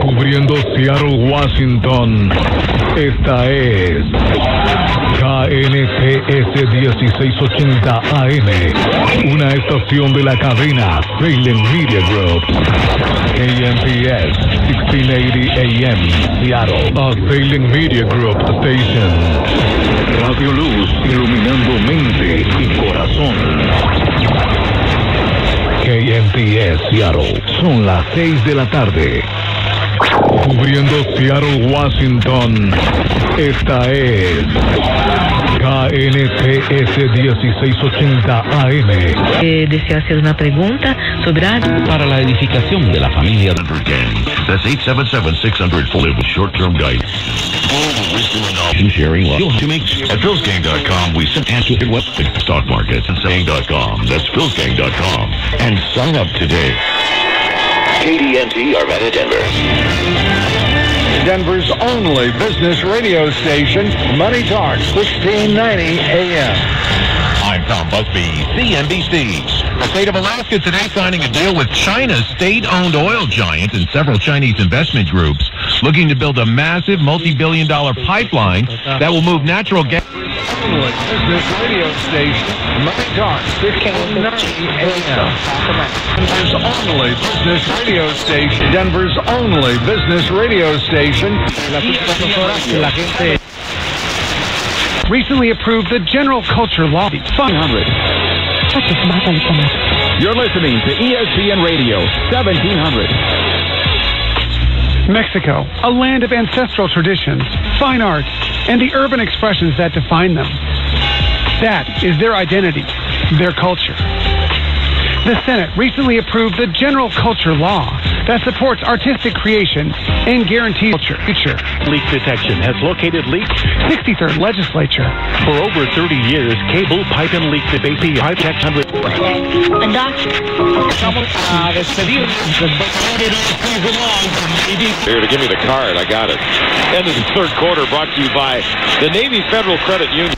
Cubriendo Seattle, Washington. Esta es KNTS 1680 AM, una estación de la cadena Salem Media Group. KMPS 1680 AM, Seattle, a Salem Media Group Station. Radio Luz, iluminando mente y corazón. KMPS Seattle, son las 6 de la tarde. Cubriendo Seattle, Washington, esta es KNTS 1680 AM. ¿Desea hacer una pregunta sobre algo? Para la edificación de la familia Gang. That's 877-600 for short-term guidance. Sharing to make at philsgang.com. We send answer to website stock markets and saying.com. That's philsgang.com. And sign up today. KDNT Arvada, Denver. Denver's only business radio station, Money Talk, 1690 AM. I'm Tom Busby, CNBC. The state of Alaska today signing a deal with China's state-owned oil giant and several Chinese investment groups looking to build a massive multi-billion-dollar pipeline that will move natural gas. Business radio station, Money Talk, 1690 AM. Denver's only business radio station. Denver's only business radio station. Recently approved the General Culture Law 500. You're listening to ESPN Radio 1700. Mexico, a land of ancestral traditions, fine arts, and the urban expressions that define them. That is their identity, their culture. The Senate recently approved the General Culture Law that supports artistic creation and guarantees future. Leak Detection has located leaks. 63rd Legislature. For over 30 years, cable, pipe, and leak debate. Pipe Tech 100. A doctor. Here to give me the card. I got it. End of the third quarter brought to you by the Navy Federal Credit Union.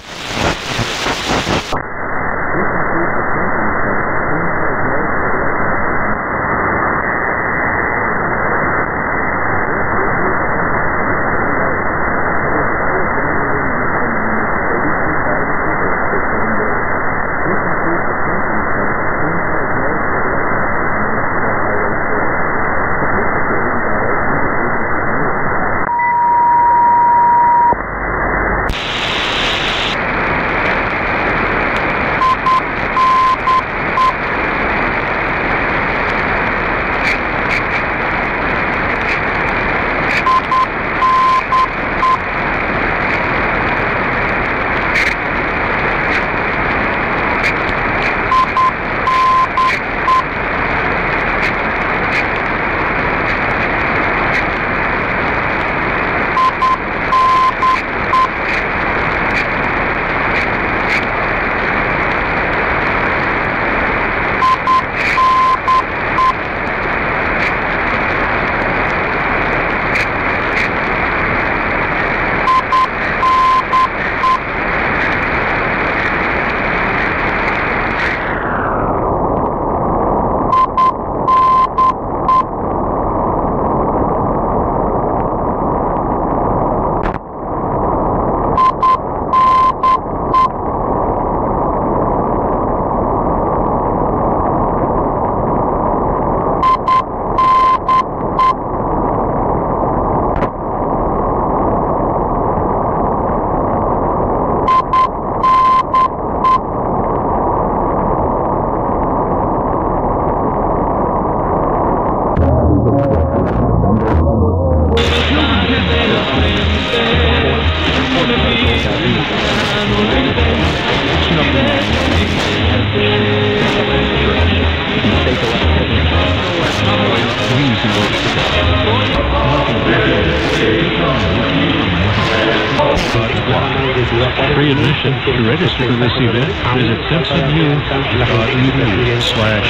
Free admission. To register for this event, visit simpsonedu.edu/science.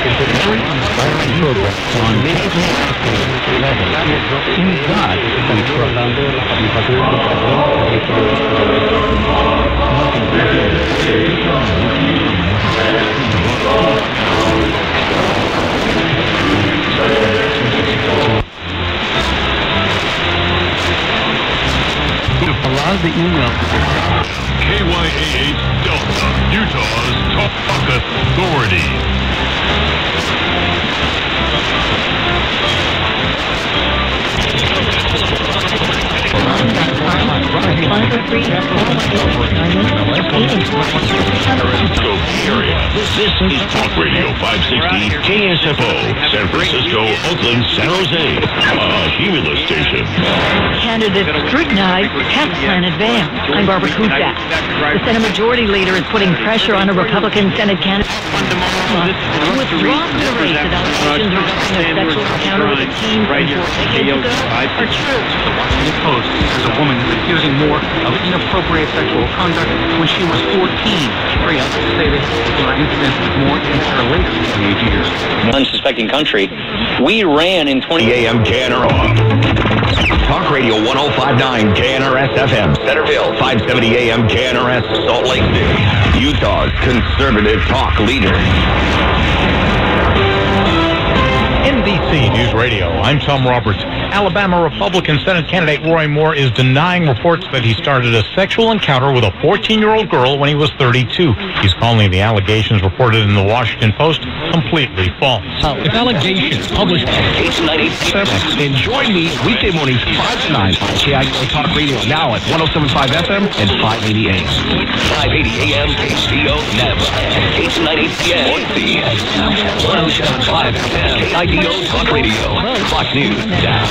Inspiring programs on in God we a lot of the email. KYAH Delta, Utah's Talk Authority. This is Talk Radio 560 KSFO, San Francisco, Oakland, San Jose, a Humulus station. Candidates scrutinized, test plan advanced. I'm Barbara Kuczak. The Senate Majority Leader is putting pressure on a Republican Senate candidate to withdraw from the race that allegations regarding a sexual encounter with a teen from 4 decades ago are true. The Washington Post is a woman who is accusing Moore of inappropriate sexual conduct when she was 14. Very unstated incidents with Moore in her later teenage years. Unsuspecting country. We ran in 20 a.m. KNRS. Talk Radio 1059 KNRS FM, Centerville, 570 a.m. KNRS, Salt Lake City, Utah's conservative talk leader. NBC News Radio, I'm Tom Roberts. Alabama Republican Senate candidate Roy Moore is denying reports that he started a sexual encounter with a 14-year-old girl when he was 32. He's calling the allegations reported in the Washington Post completely false. If allegations published on and join me weekday mornings 5 to 9 on KIO Talk Radio, now at 107.5 FM and 580 AM. 580 AM KCO Napa. 890 PM. 107.5 FM. KIO Talk Radio. Fox News. Down.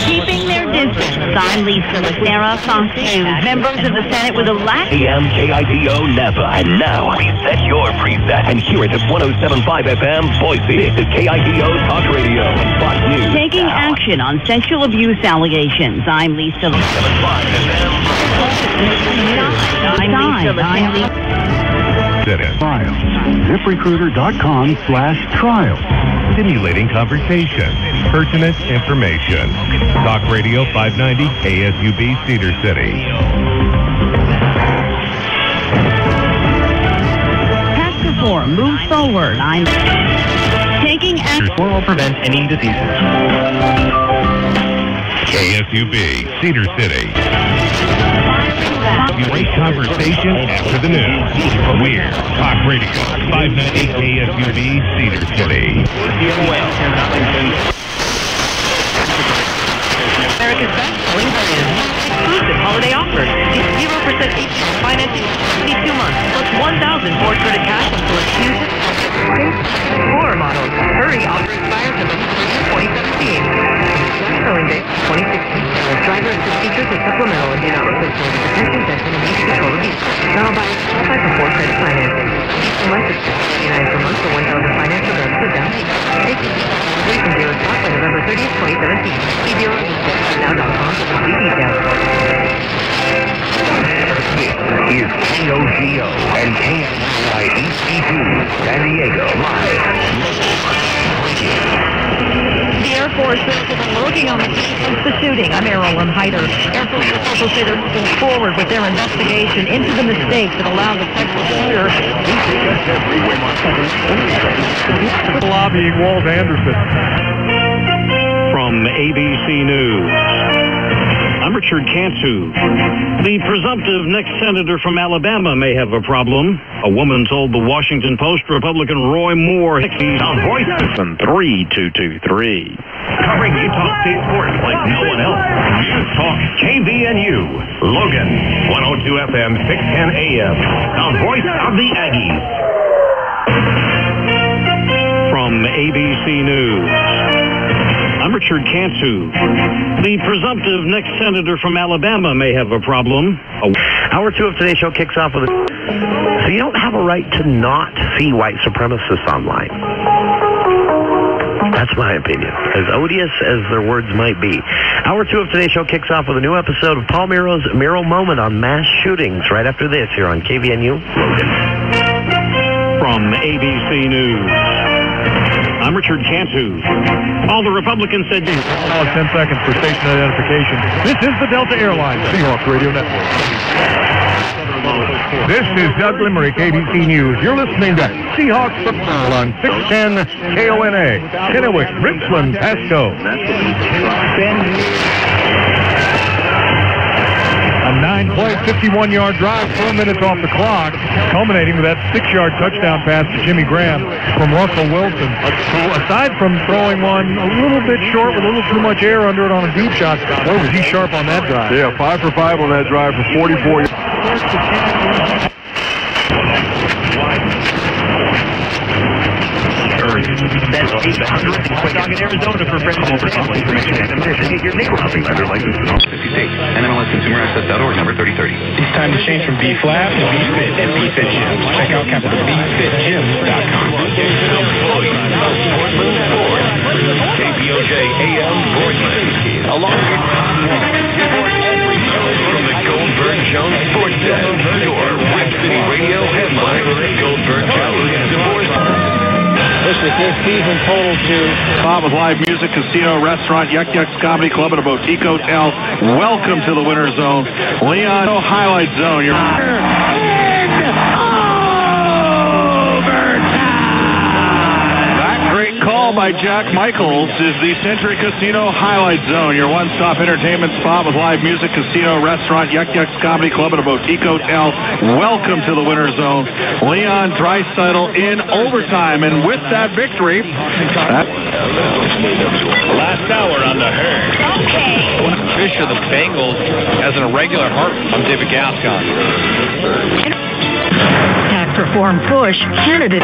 Keeping their distance. I'm Lisa Lucera, Fox News. Members of the Senate with a lack. AM KITO Napa. And now we set your preset. And here it is 107.5 FM Boise. This is KITO Talk Radio. Fox News. Taking action on sexual abuse allegations. I'm Lisa Lucera. 107.5 FM. I'm Lisa Lucera. Trials. ZipRecruiter.com/trials. Stimulating conversation. Pertinent information. Talk Radio 590 KSUB Cedar City. Tax reform moves forward. I'm taking action. Will prevent any diseases. KSUB Cedar City. Great conversation after the news. We're Talk Radio 590 KSUB Cedar City. America's best exclusive holiday offers. 0% financing, 22 months, plus 1,000 Ford credit cash until Tuesday. Core models. Hurry, offer expires November 2017. Selling date 2016. Driver assist features are supplemental and do not replace attention, testing, and easy control of use. Now qualify for Ford credit financing. Each month is $99 per month for 1,000 finance or put down. Take delivery from dealer stock by November 30th, 2017. See dealer.now.com for complete details. This is KOGO and KSIEC2 San Diego live. The Air Force has been working on the case since the shooting. I'm Marilyn Hyder. Air Force officials say they're moving forward with their investigation into the mistake that allowed the Texas shooter. Lobbying Walt Anderson. From ABC News. I'm Richard Cantu. The presumptive next senator from Alabama may have a problem. A woman told the Washington Post Republican Roy Moore. On Voice 3223. Covering Utah State sports like no one else. News Talk KVNU. Logan, 102 FM, 610 AM. The voice of the Aggies. From ABC News. I'm Richard Cantu. The presumptive next senator from Alabama may have a problem. Hour 2 of today's show kicks off with so you don't have a right to not see white supremacists online. That's my opinion, as odious as their words might be. Hour 2 of today's show kicks off with a new episode of Paul Miro's Miro Moment on mass shootings right after this here on KVNU Logan. From ABC News. I'm Richard Cantu. All the Republicans said... 10 seconds for station identification. This is the Delta Airlines Seahawks Radio Network. This is Doug Limerick, ABC News. You're listening to Seahawks Football on 610 KONA. Kennewick, Richland, Pasco. A 9-play, 51-yard drive, 4 minutes off the clock, culminating with that 6-yard touchdown pass to Jimmy Graham from Russell Wilson. Aside from throwing one a little bit short with a little too much air under it on a deep shot, boy, was he sharp on that drive. Yeah, 5 for 5 on that drive for 44 yards. That's 800 in Arizona for friends and family. Get your neighbor housing lender license in all 50 states. NMLSConsumerAccess.org, number 3030. It's time to change from B-Flap to B-Fit at B-Fit Gym. Check out BFitGym.com. KPOJ AM Portland. Along with from the Goldberg Jones Sports Desk, your Web City Radio headline, Goldberg Jones. This season total to Bob with live music, casino, restaurant, Yuck Yucks Comedy Club, and a boutique hotel. Welcome to the Winter Zone. Leon, Highlight Zone. That great call by Jack Michaels is the Century Casino Highlight Zone, your one-stop entertainment spot with live music, casino, restaurant, Yuck Yucks Comedy Club, and a boutique hotel. Welcome to the Winter Zone. Leon Draisaitl in overtime, and with that victory, last hour on the herd. Fish of the Bengals as an irregular heart. I'm David Gascon. Tax reform push candidate.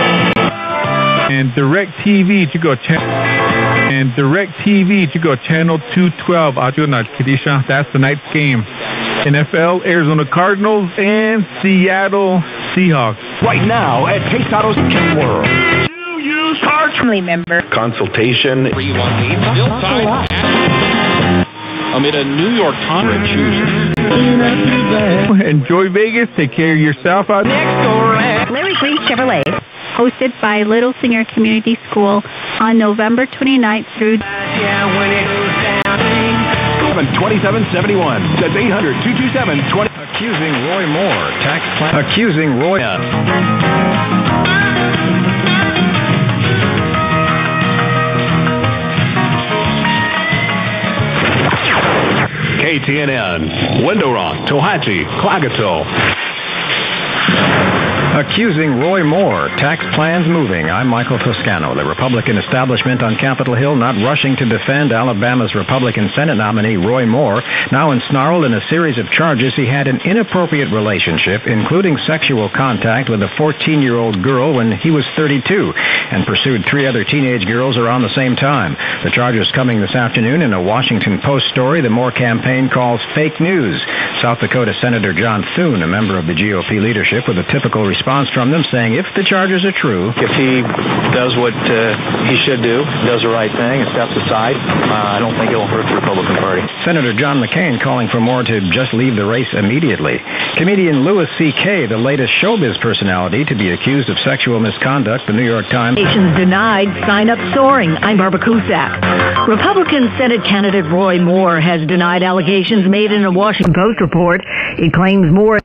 And DirecTV to go 10. And DirecTV, you go channel 212. That's tonight's game. NFL, Arizona Cardinals, and Seattle Seahawks. Right now at Taste Auto's Kid World. Family member. Consultation. Amid a New York Times Enjoy Vegas. Take care of yourself out there. Larry Green Chevrolet, hosted by Little Singer Community School on November 29th through 2771. That's 800-227-20. Accusing Roy Moore. Tax plan. Accusing Roy. KTNN, Window Rock, Tohatchee, Klagato. Accusing Roy Moore, tax plans moving. I'm Michael Toscano. The Republican establishment on Capitol Hill not rushing to defend Alabama's Republican Senate nominee Roy Moore, now ensnarled in a series of charges he had an inappropriate relationship, including sexual contact with a 14-year-old girl when he was 32, and pursued 3 other teenage girls around the same time. The charges coming this afternoon in a Washington Post story the Moore campaign calls fake news. South Dakota Senator John Thune, a member of the GOP leadership, with a typical response from them, saying if the charges are true, if he does what he should do, does the right thing, and steps aside, I don't think it will hurt the Republican Party. Senator John McCain calling for Moore to just leave the race immediately. Comedian Louis C.K., the latest showbiz personality to be accused of sexual misconduct, the New York Times. Denied, sign up soaring. I'm Barbara Cusack. Republican Senate candidate Roy Moore has denied allegations made in a Washington Post report. It claims Moore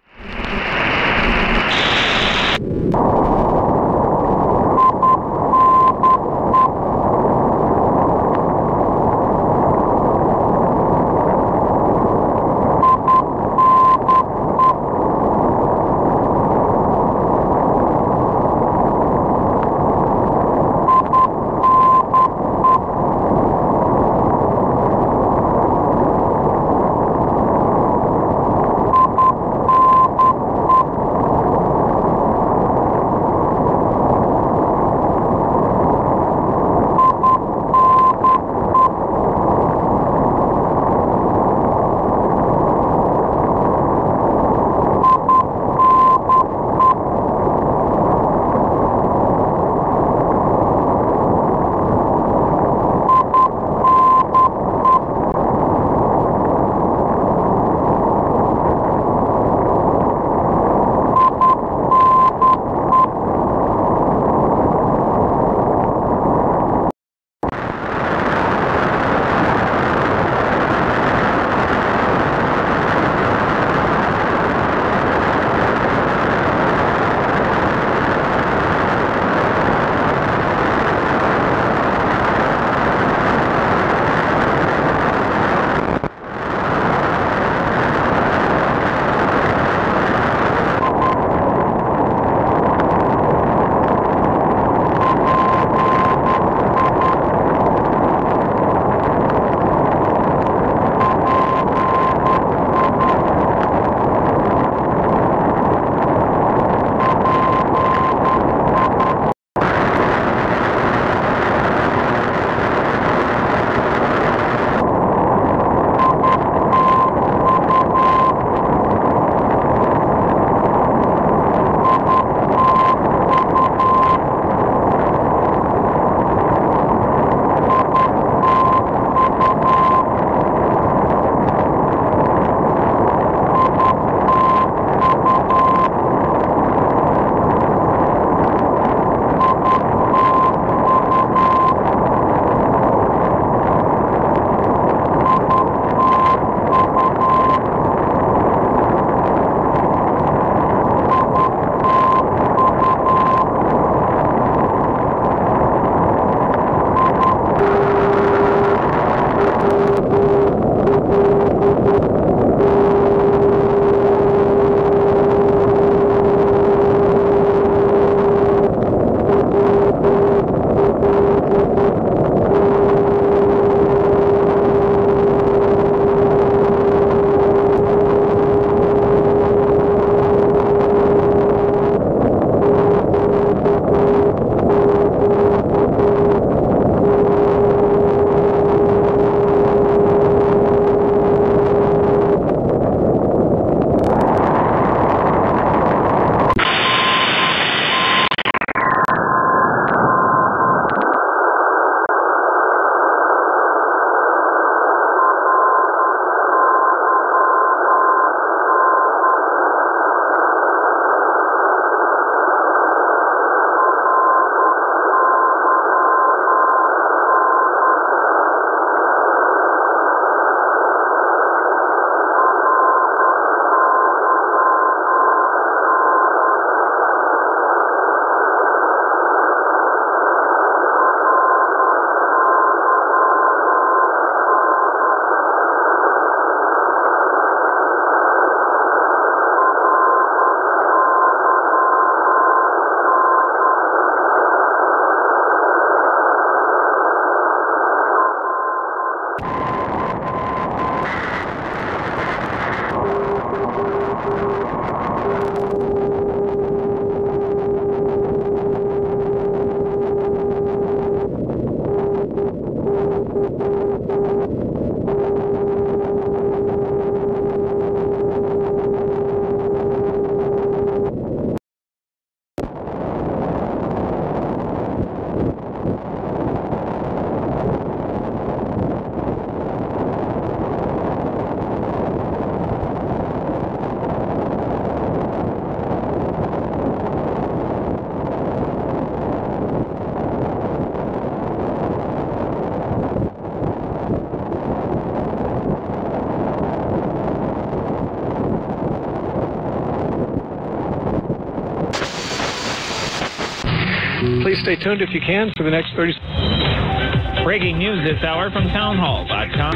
Please stay tuned if you can for the next 30 seconds. Breaking news this hour from townhall.com.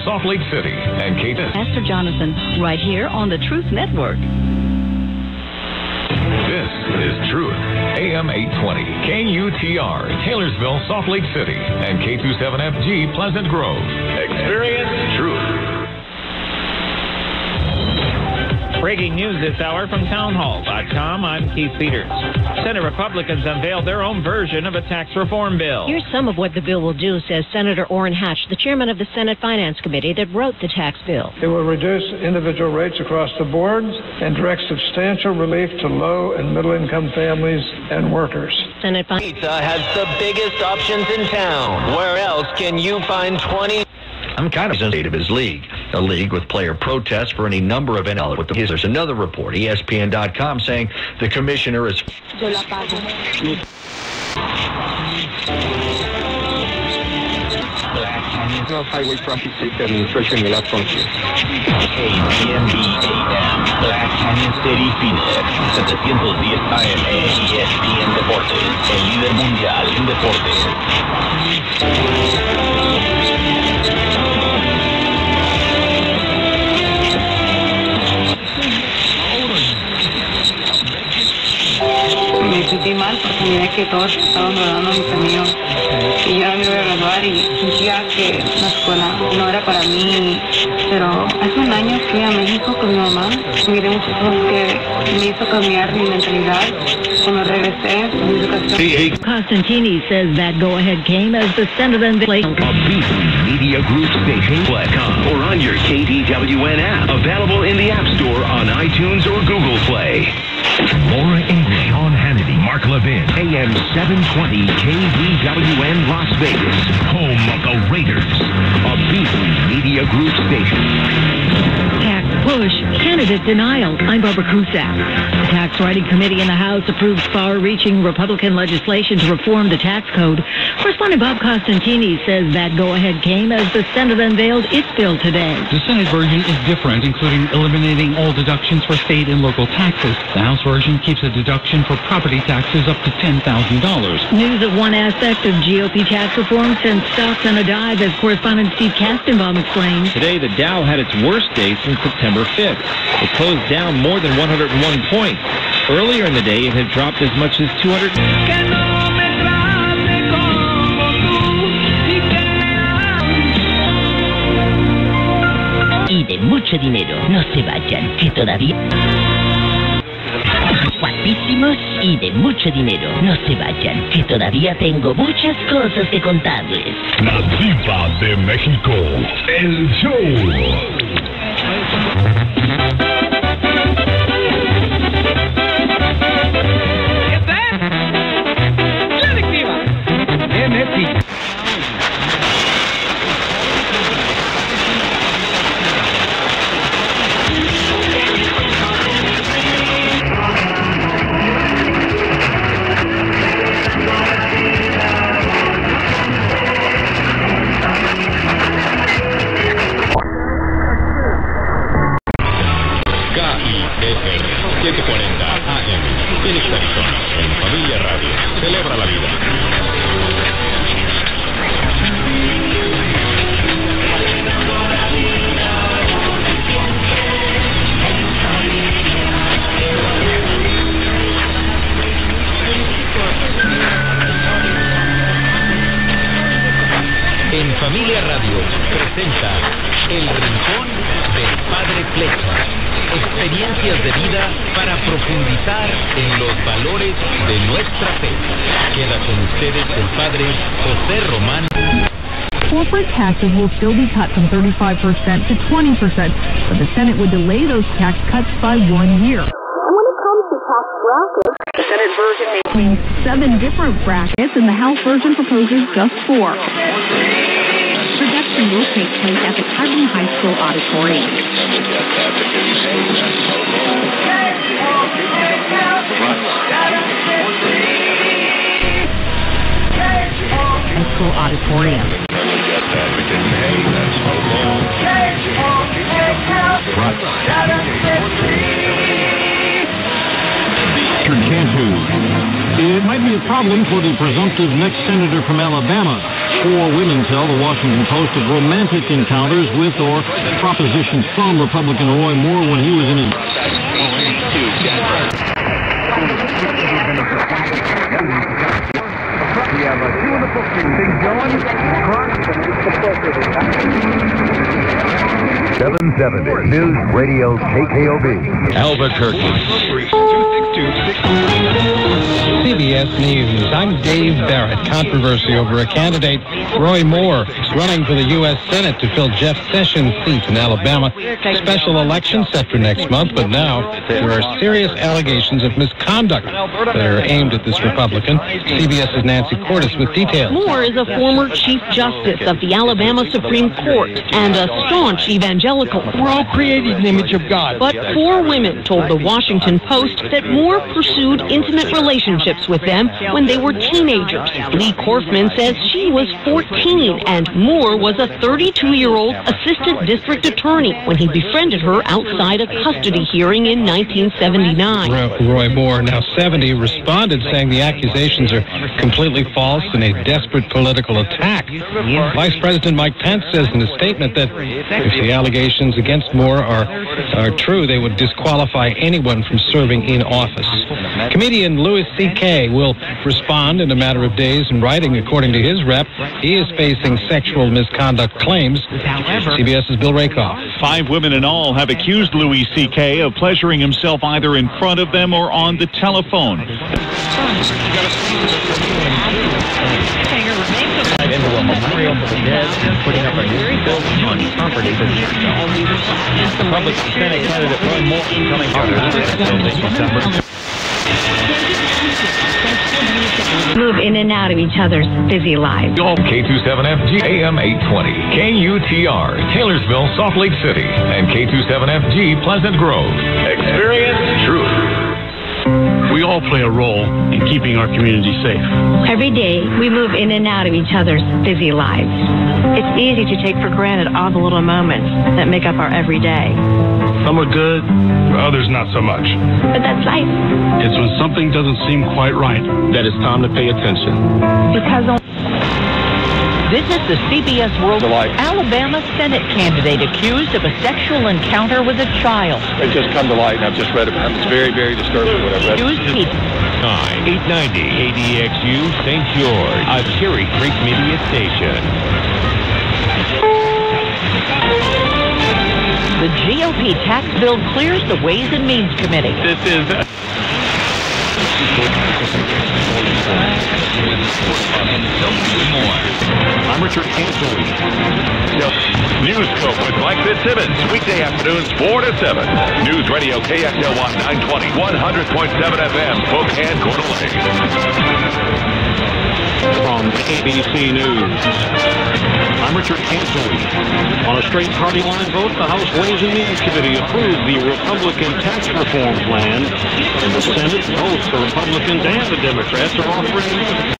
Salt Lake City and Katie. Pastor Jonathan, right here on the Truth Network. This is Truth, AM 820, KUTR, Taylorsville, Salt Lake City, and K27FG, Pleasant Grove. Experience Truth. Breaking news this hour from townhall.com. I'm Keith Peters. Senate Republicans unveiled their own version of a tax reform bill. Here's some of what the bill will do, says Senator Orrin Hatch, the chairman of the Senate Finance Committee that wrote the tax bill. It will reduce individual rates across the board and direct substantial relief to low and middle income families and workers. Senate Pizza has the biggest options in town. Where else can you find 20? I'm kind of state of his league, a league with player protests for any number of NL. There's another report, ESPN.com, saying the commissioner is. Highway Traffic Safety Administration in la frontera. Black Canyon City, Phoenix, 710 AM, ESPN Deportes, el líder mundial en deportes. Me sentí mal porque miré que todos estaban rodando mis amigos y yo me iba a graduar y sentía que la escuela no era para mí, pero hace un año fui a México con mi mamá, miré muchas cosas que me hizo cambiar mi mentalidad. Cuando regresé, mi educación. Costantini says that go-ahead came as the Senate unveiled. A Beasley Media Group station.com or on your KDWN app. Available in the App Store on iTunes or Google Play. Laura English, Sean Hannity, Mark Levin, AM 720 KDWN Las Vegas, home of the Raiders. A Beasley Media Group station. Tax push, candidate denial. I'm Barbara Cusack. The Tax Writing Committee in the House approves far-reaching Republican legislation to reform the tax code. Correspondent Bob Costantini says that go-ahead came as the Senate unveiled its bill today. The Senate version is different, including eliminating all deductions for state and local taxes. The House version keeps a deduction for property taxes up to $10,000. News of one aspect of GOP tax reform sends stocks on a dive, as correspondent Steve Kastenbaum explains. Today, the Dow had its worst day since September 5th. It closed down more than 101 points. Earlier in the day, it had dropped as much as 200. Y de mucho dinero. No se vayan, que todavía... Guapísimos y de mucho dinero. No se vayan, que todavía tengo muchas cosas que contarles. La Diva de México, el show. Taxes will still be cut from 35% to 20%, but the Senate would delay those tax cuts by 1 year. And when it comes to tax brackets, the Senate version means 7 different brackets, and the House version proposes just 4. Production will take place at the Cardinal High School Auditorium. High School Auditorium. In might be a problem for the presumptive next senator from Alabama. 4 women tell the Washington Post of romantic encounters with or propositions from Republican Roy Moore when he was in his... We have 2 in the book. Things going. 770 News Radio KKOB. Albuquerque. CBS News. I'm Dave Barrett. Controversy over a candidate, Roy Moore, running for the U.S. Senate to fill Jeff Sessions' seat in Alabama. Special election set for next month, but now there are serious allegations of misconduct that are aimed at this Republican. CBS's Nancy Cordes with details. Moore is a former Chief Justice of the Alabama Supreme Court and a staunch evangelical. We're all created in the image of God. But 4 women told the Washington Post that Moore pursued intimate relationships with them when they were teenagers. Lee Korfman says she was 14 and Moore was a 32-year-old assistant district attorney when he befriended her outside a custody hearing in 1979. Roy Moore, now 70, responded saying the accusations are completely false and a desperate political attack. Vice President Mike Pence says in a statement that if the allegations against Moore are true, they would disqualify anyone from serving in office. Comedian Louis C.K. will respond in a matter of days in writing. According to his rep, he is facing sexual misconduct claims. CBS's Bill Rakoff. 5 women in all have accused Louis C.K. of pleasuring himself either in front of them or on the telephone. Into a memorial for the dead and putting up a new building on property. Republican Senate candidate Roy Moore coming out Move in and out of each other's busy lives. K27FG AM 820, KUTR, Taylorsville, Salt Lake City, and K27FG, Pleasant Grove. Experience truth. We all play a role in keeping our community safe. Every day, we move in and out of each other's busy lives. It's easy to take for granted all the little moments that make up our everyday. Some are good, others not so much. But that's life. It's when something doesn't seem quite right that it's time to pay attention. Because this is the CBS World Alabama Senate candidate accused of a sexual encounter with a child. It's just come to light, and I've just read about it. It's very, very disturbing what I've read. 890 KDXU St. George, a Cherry Creek Media Station. The GOP tax bill clears the Ways and Means Committee. This is... I'm Richard Cancelly. News Scope with Mike Fitzsimmons, weekday afternoons 4 to 7. News Radio KXLY 920, 100.7 FM, Spokane, Coeur d'Alene. From ABC News, I'm Richard Cancelly. On a straight party line vote, the House Ways and Means Committee approved the Republican tax reform plan. In the Senate, both the Republicans and the Democrats are offering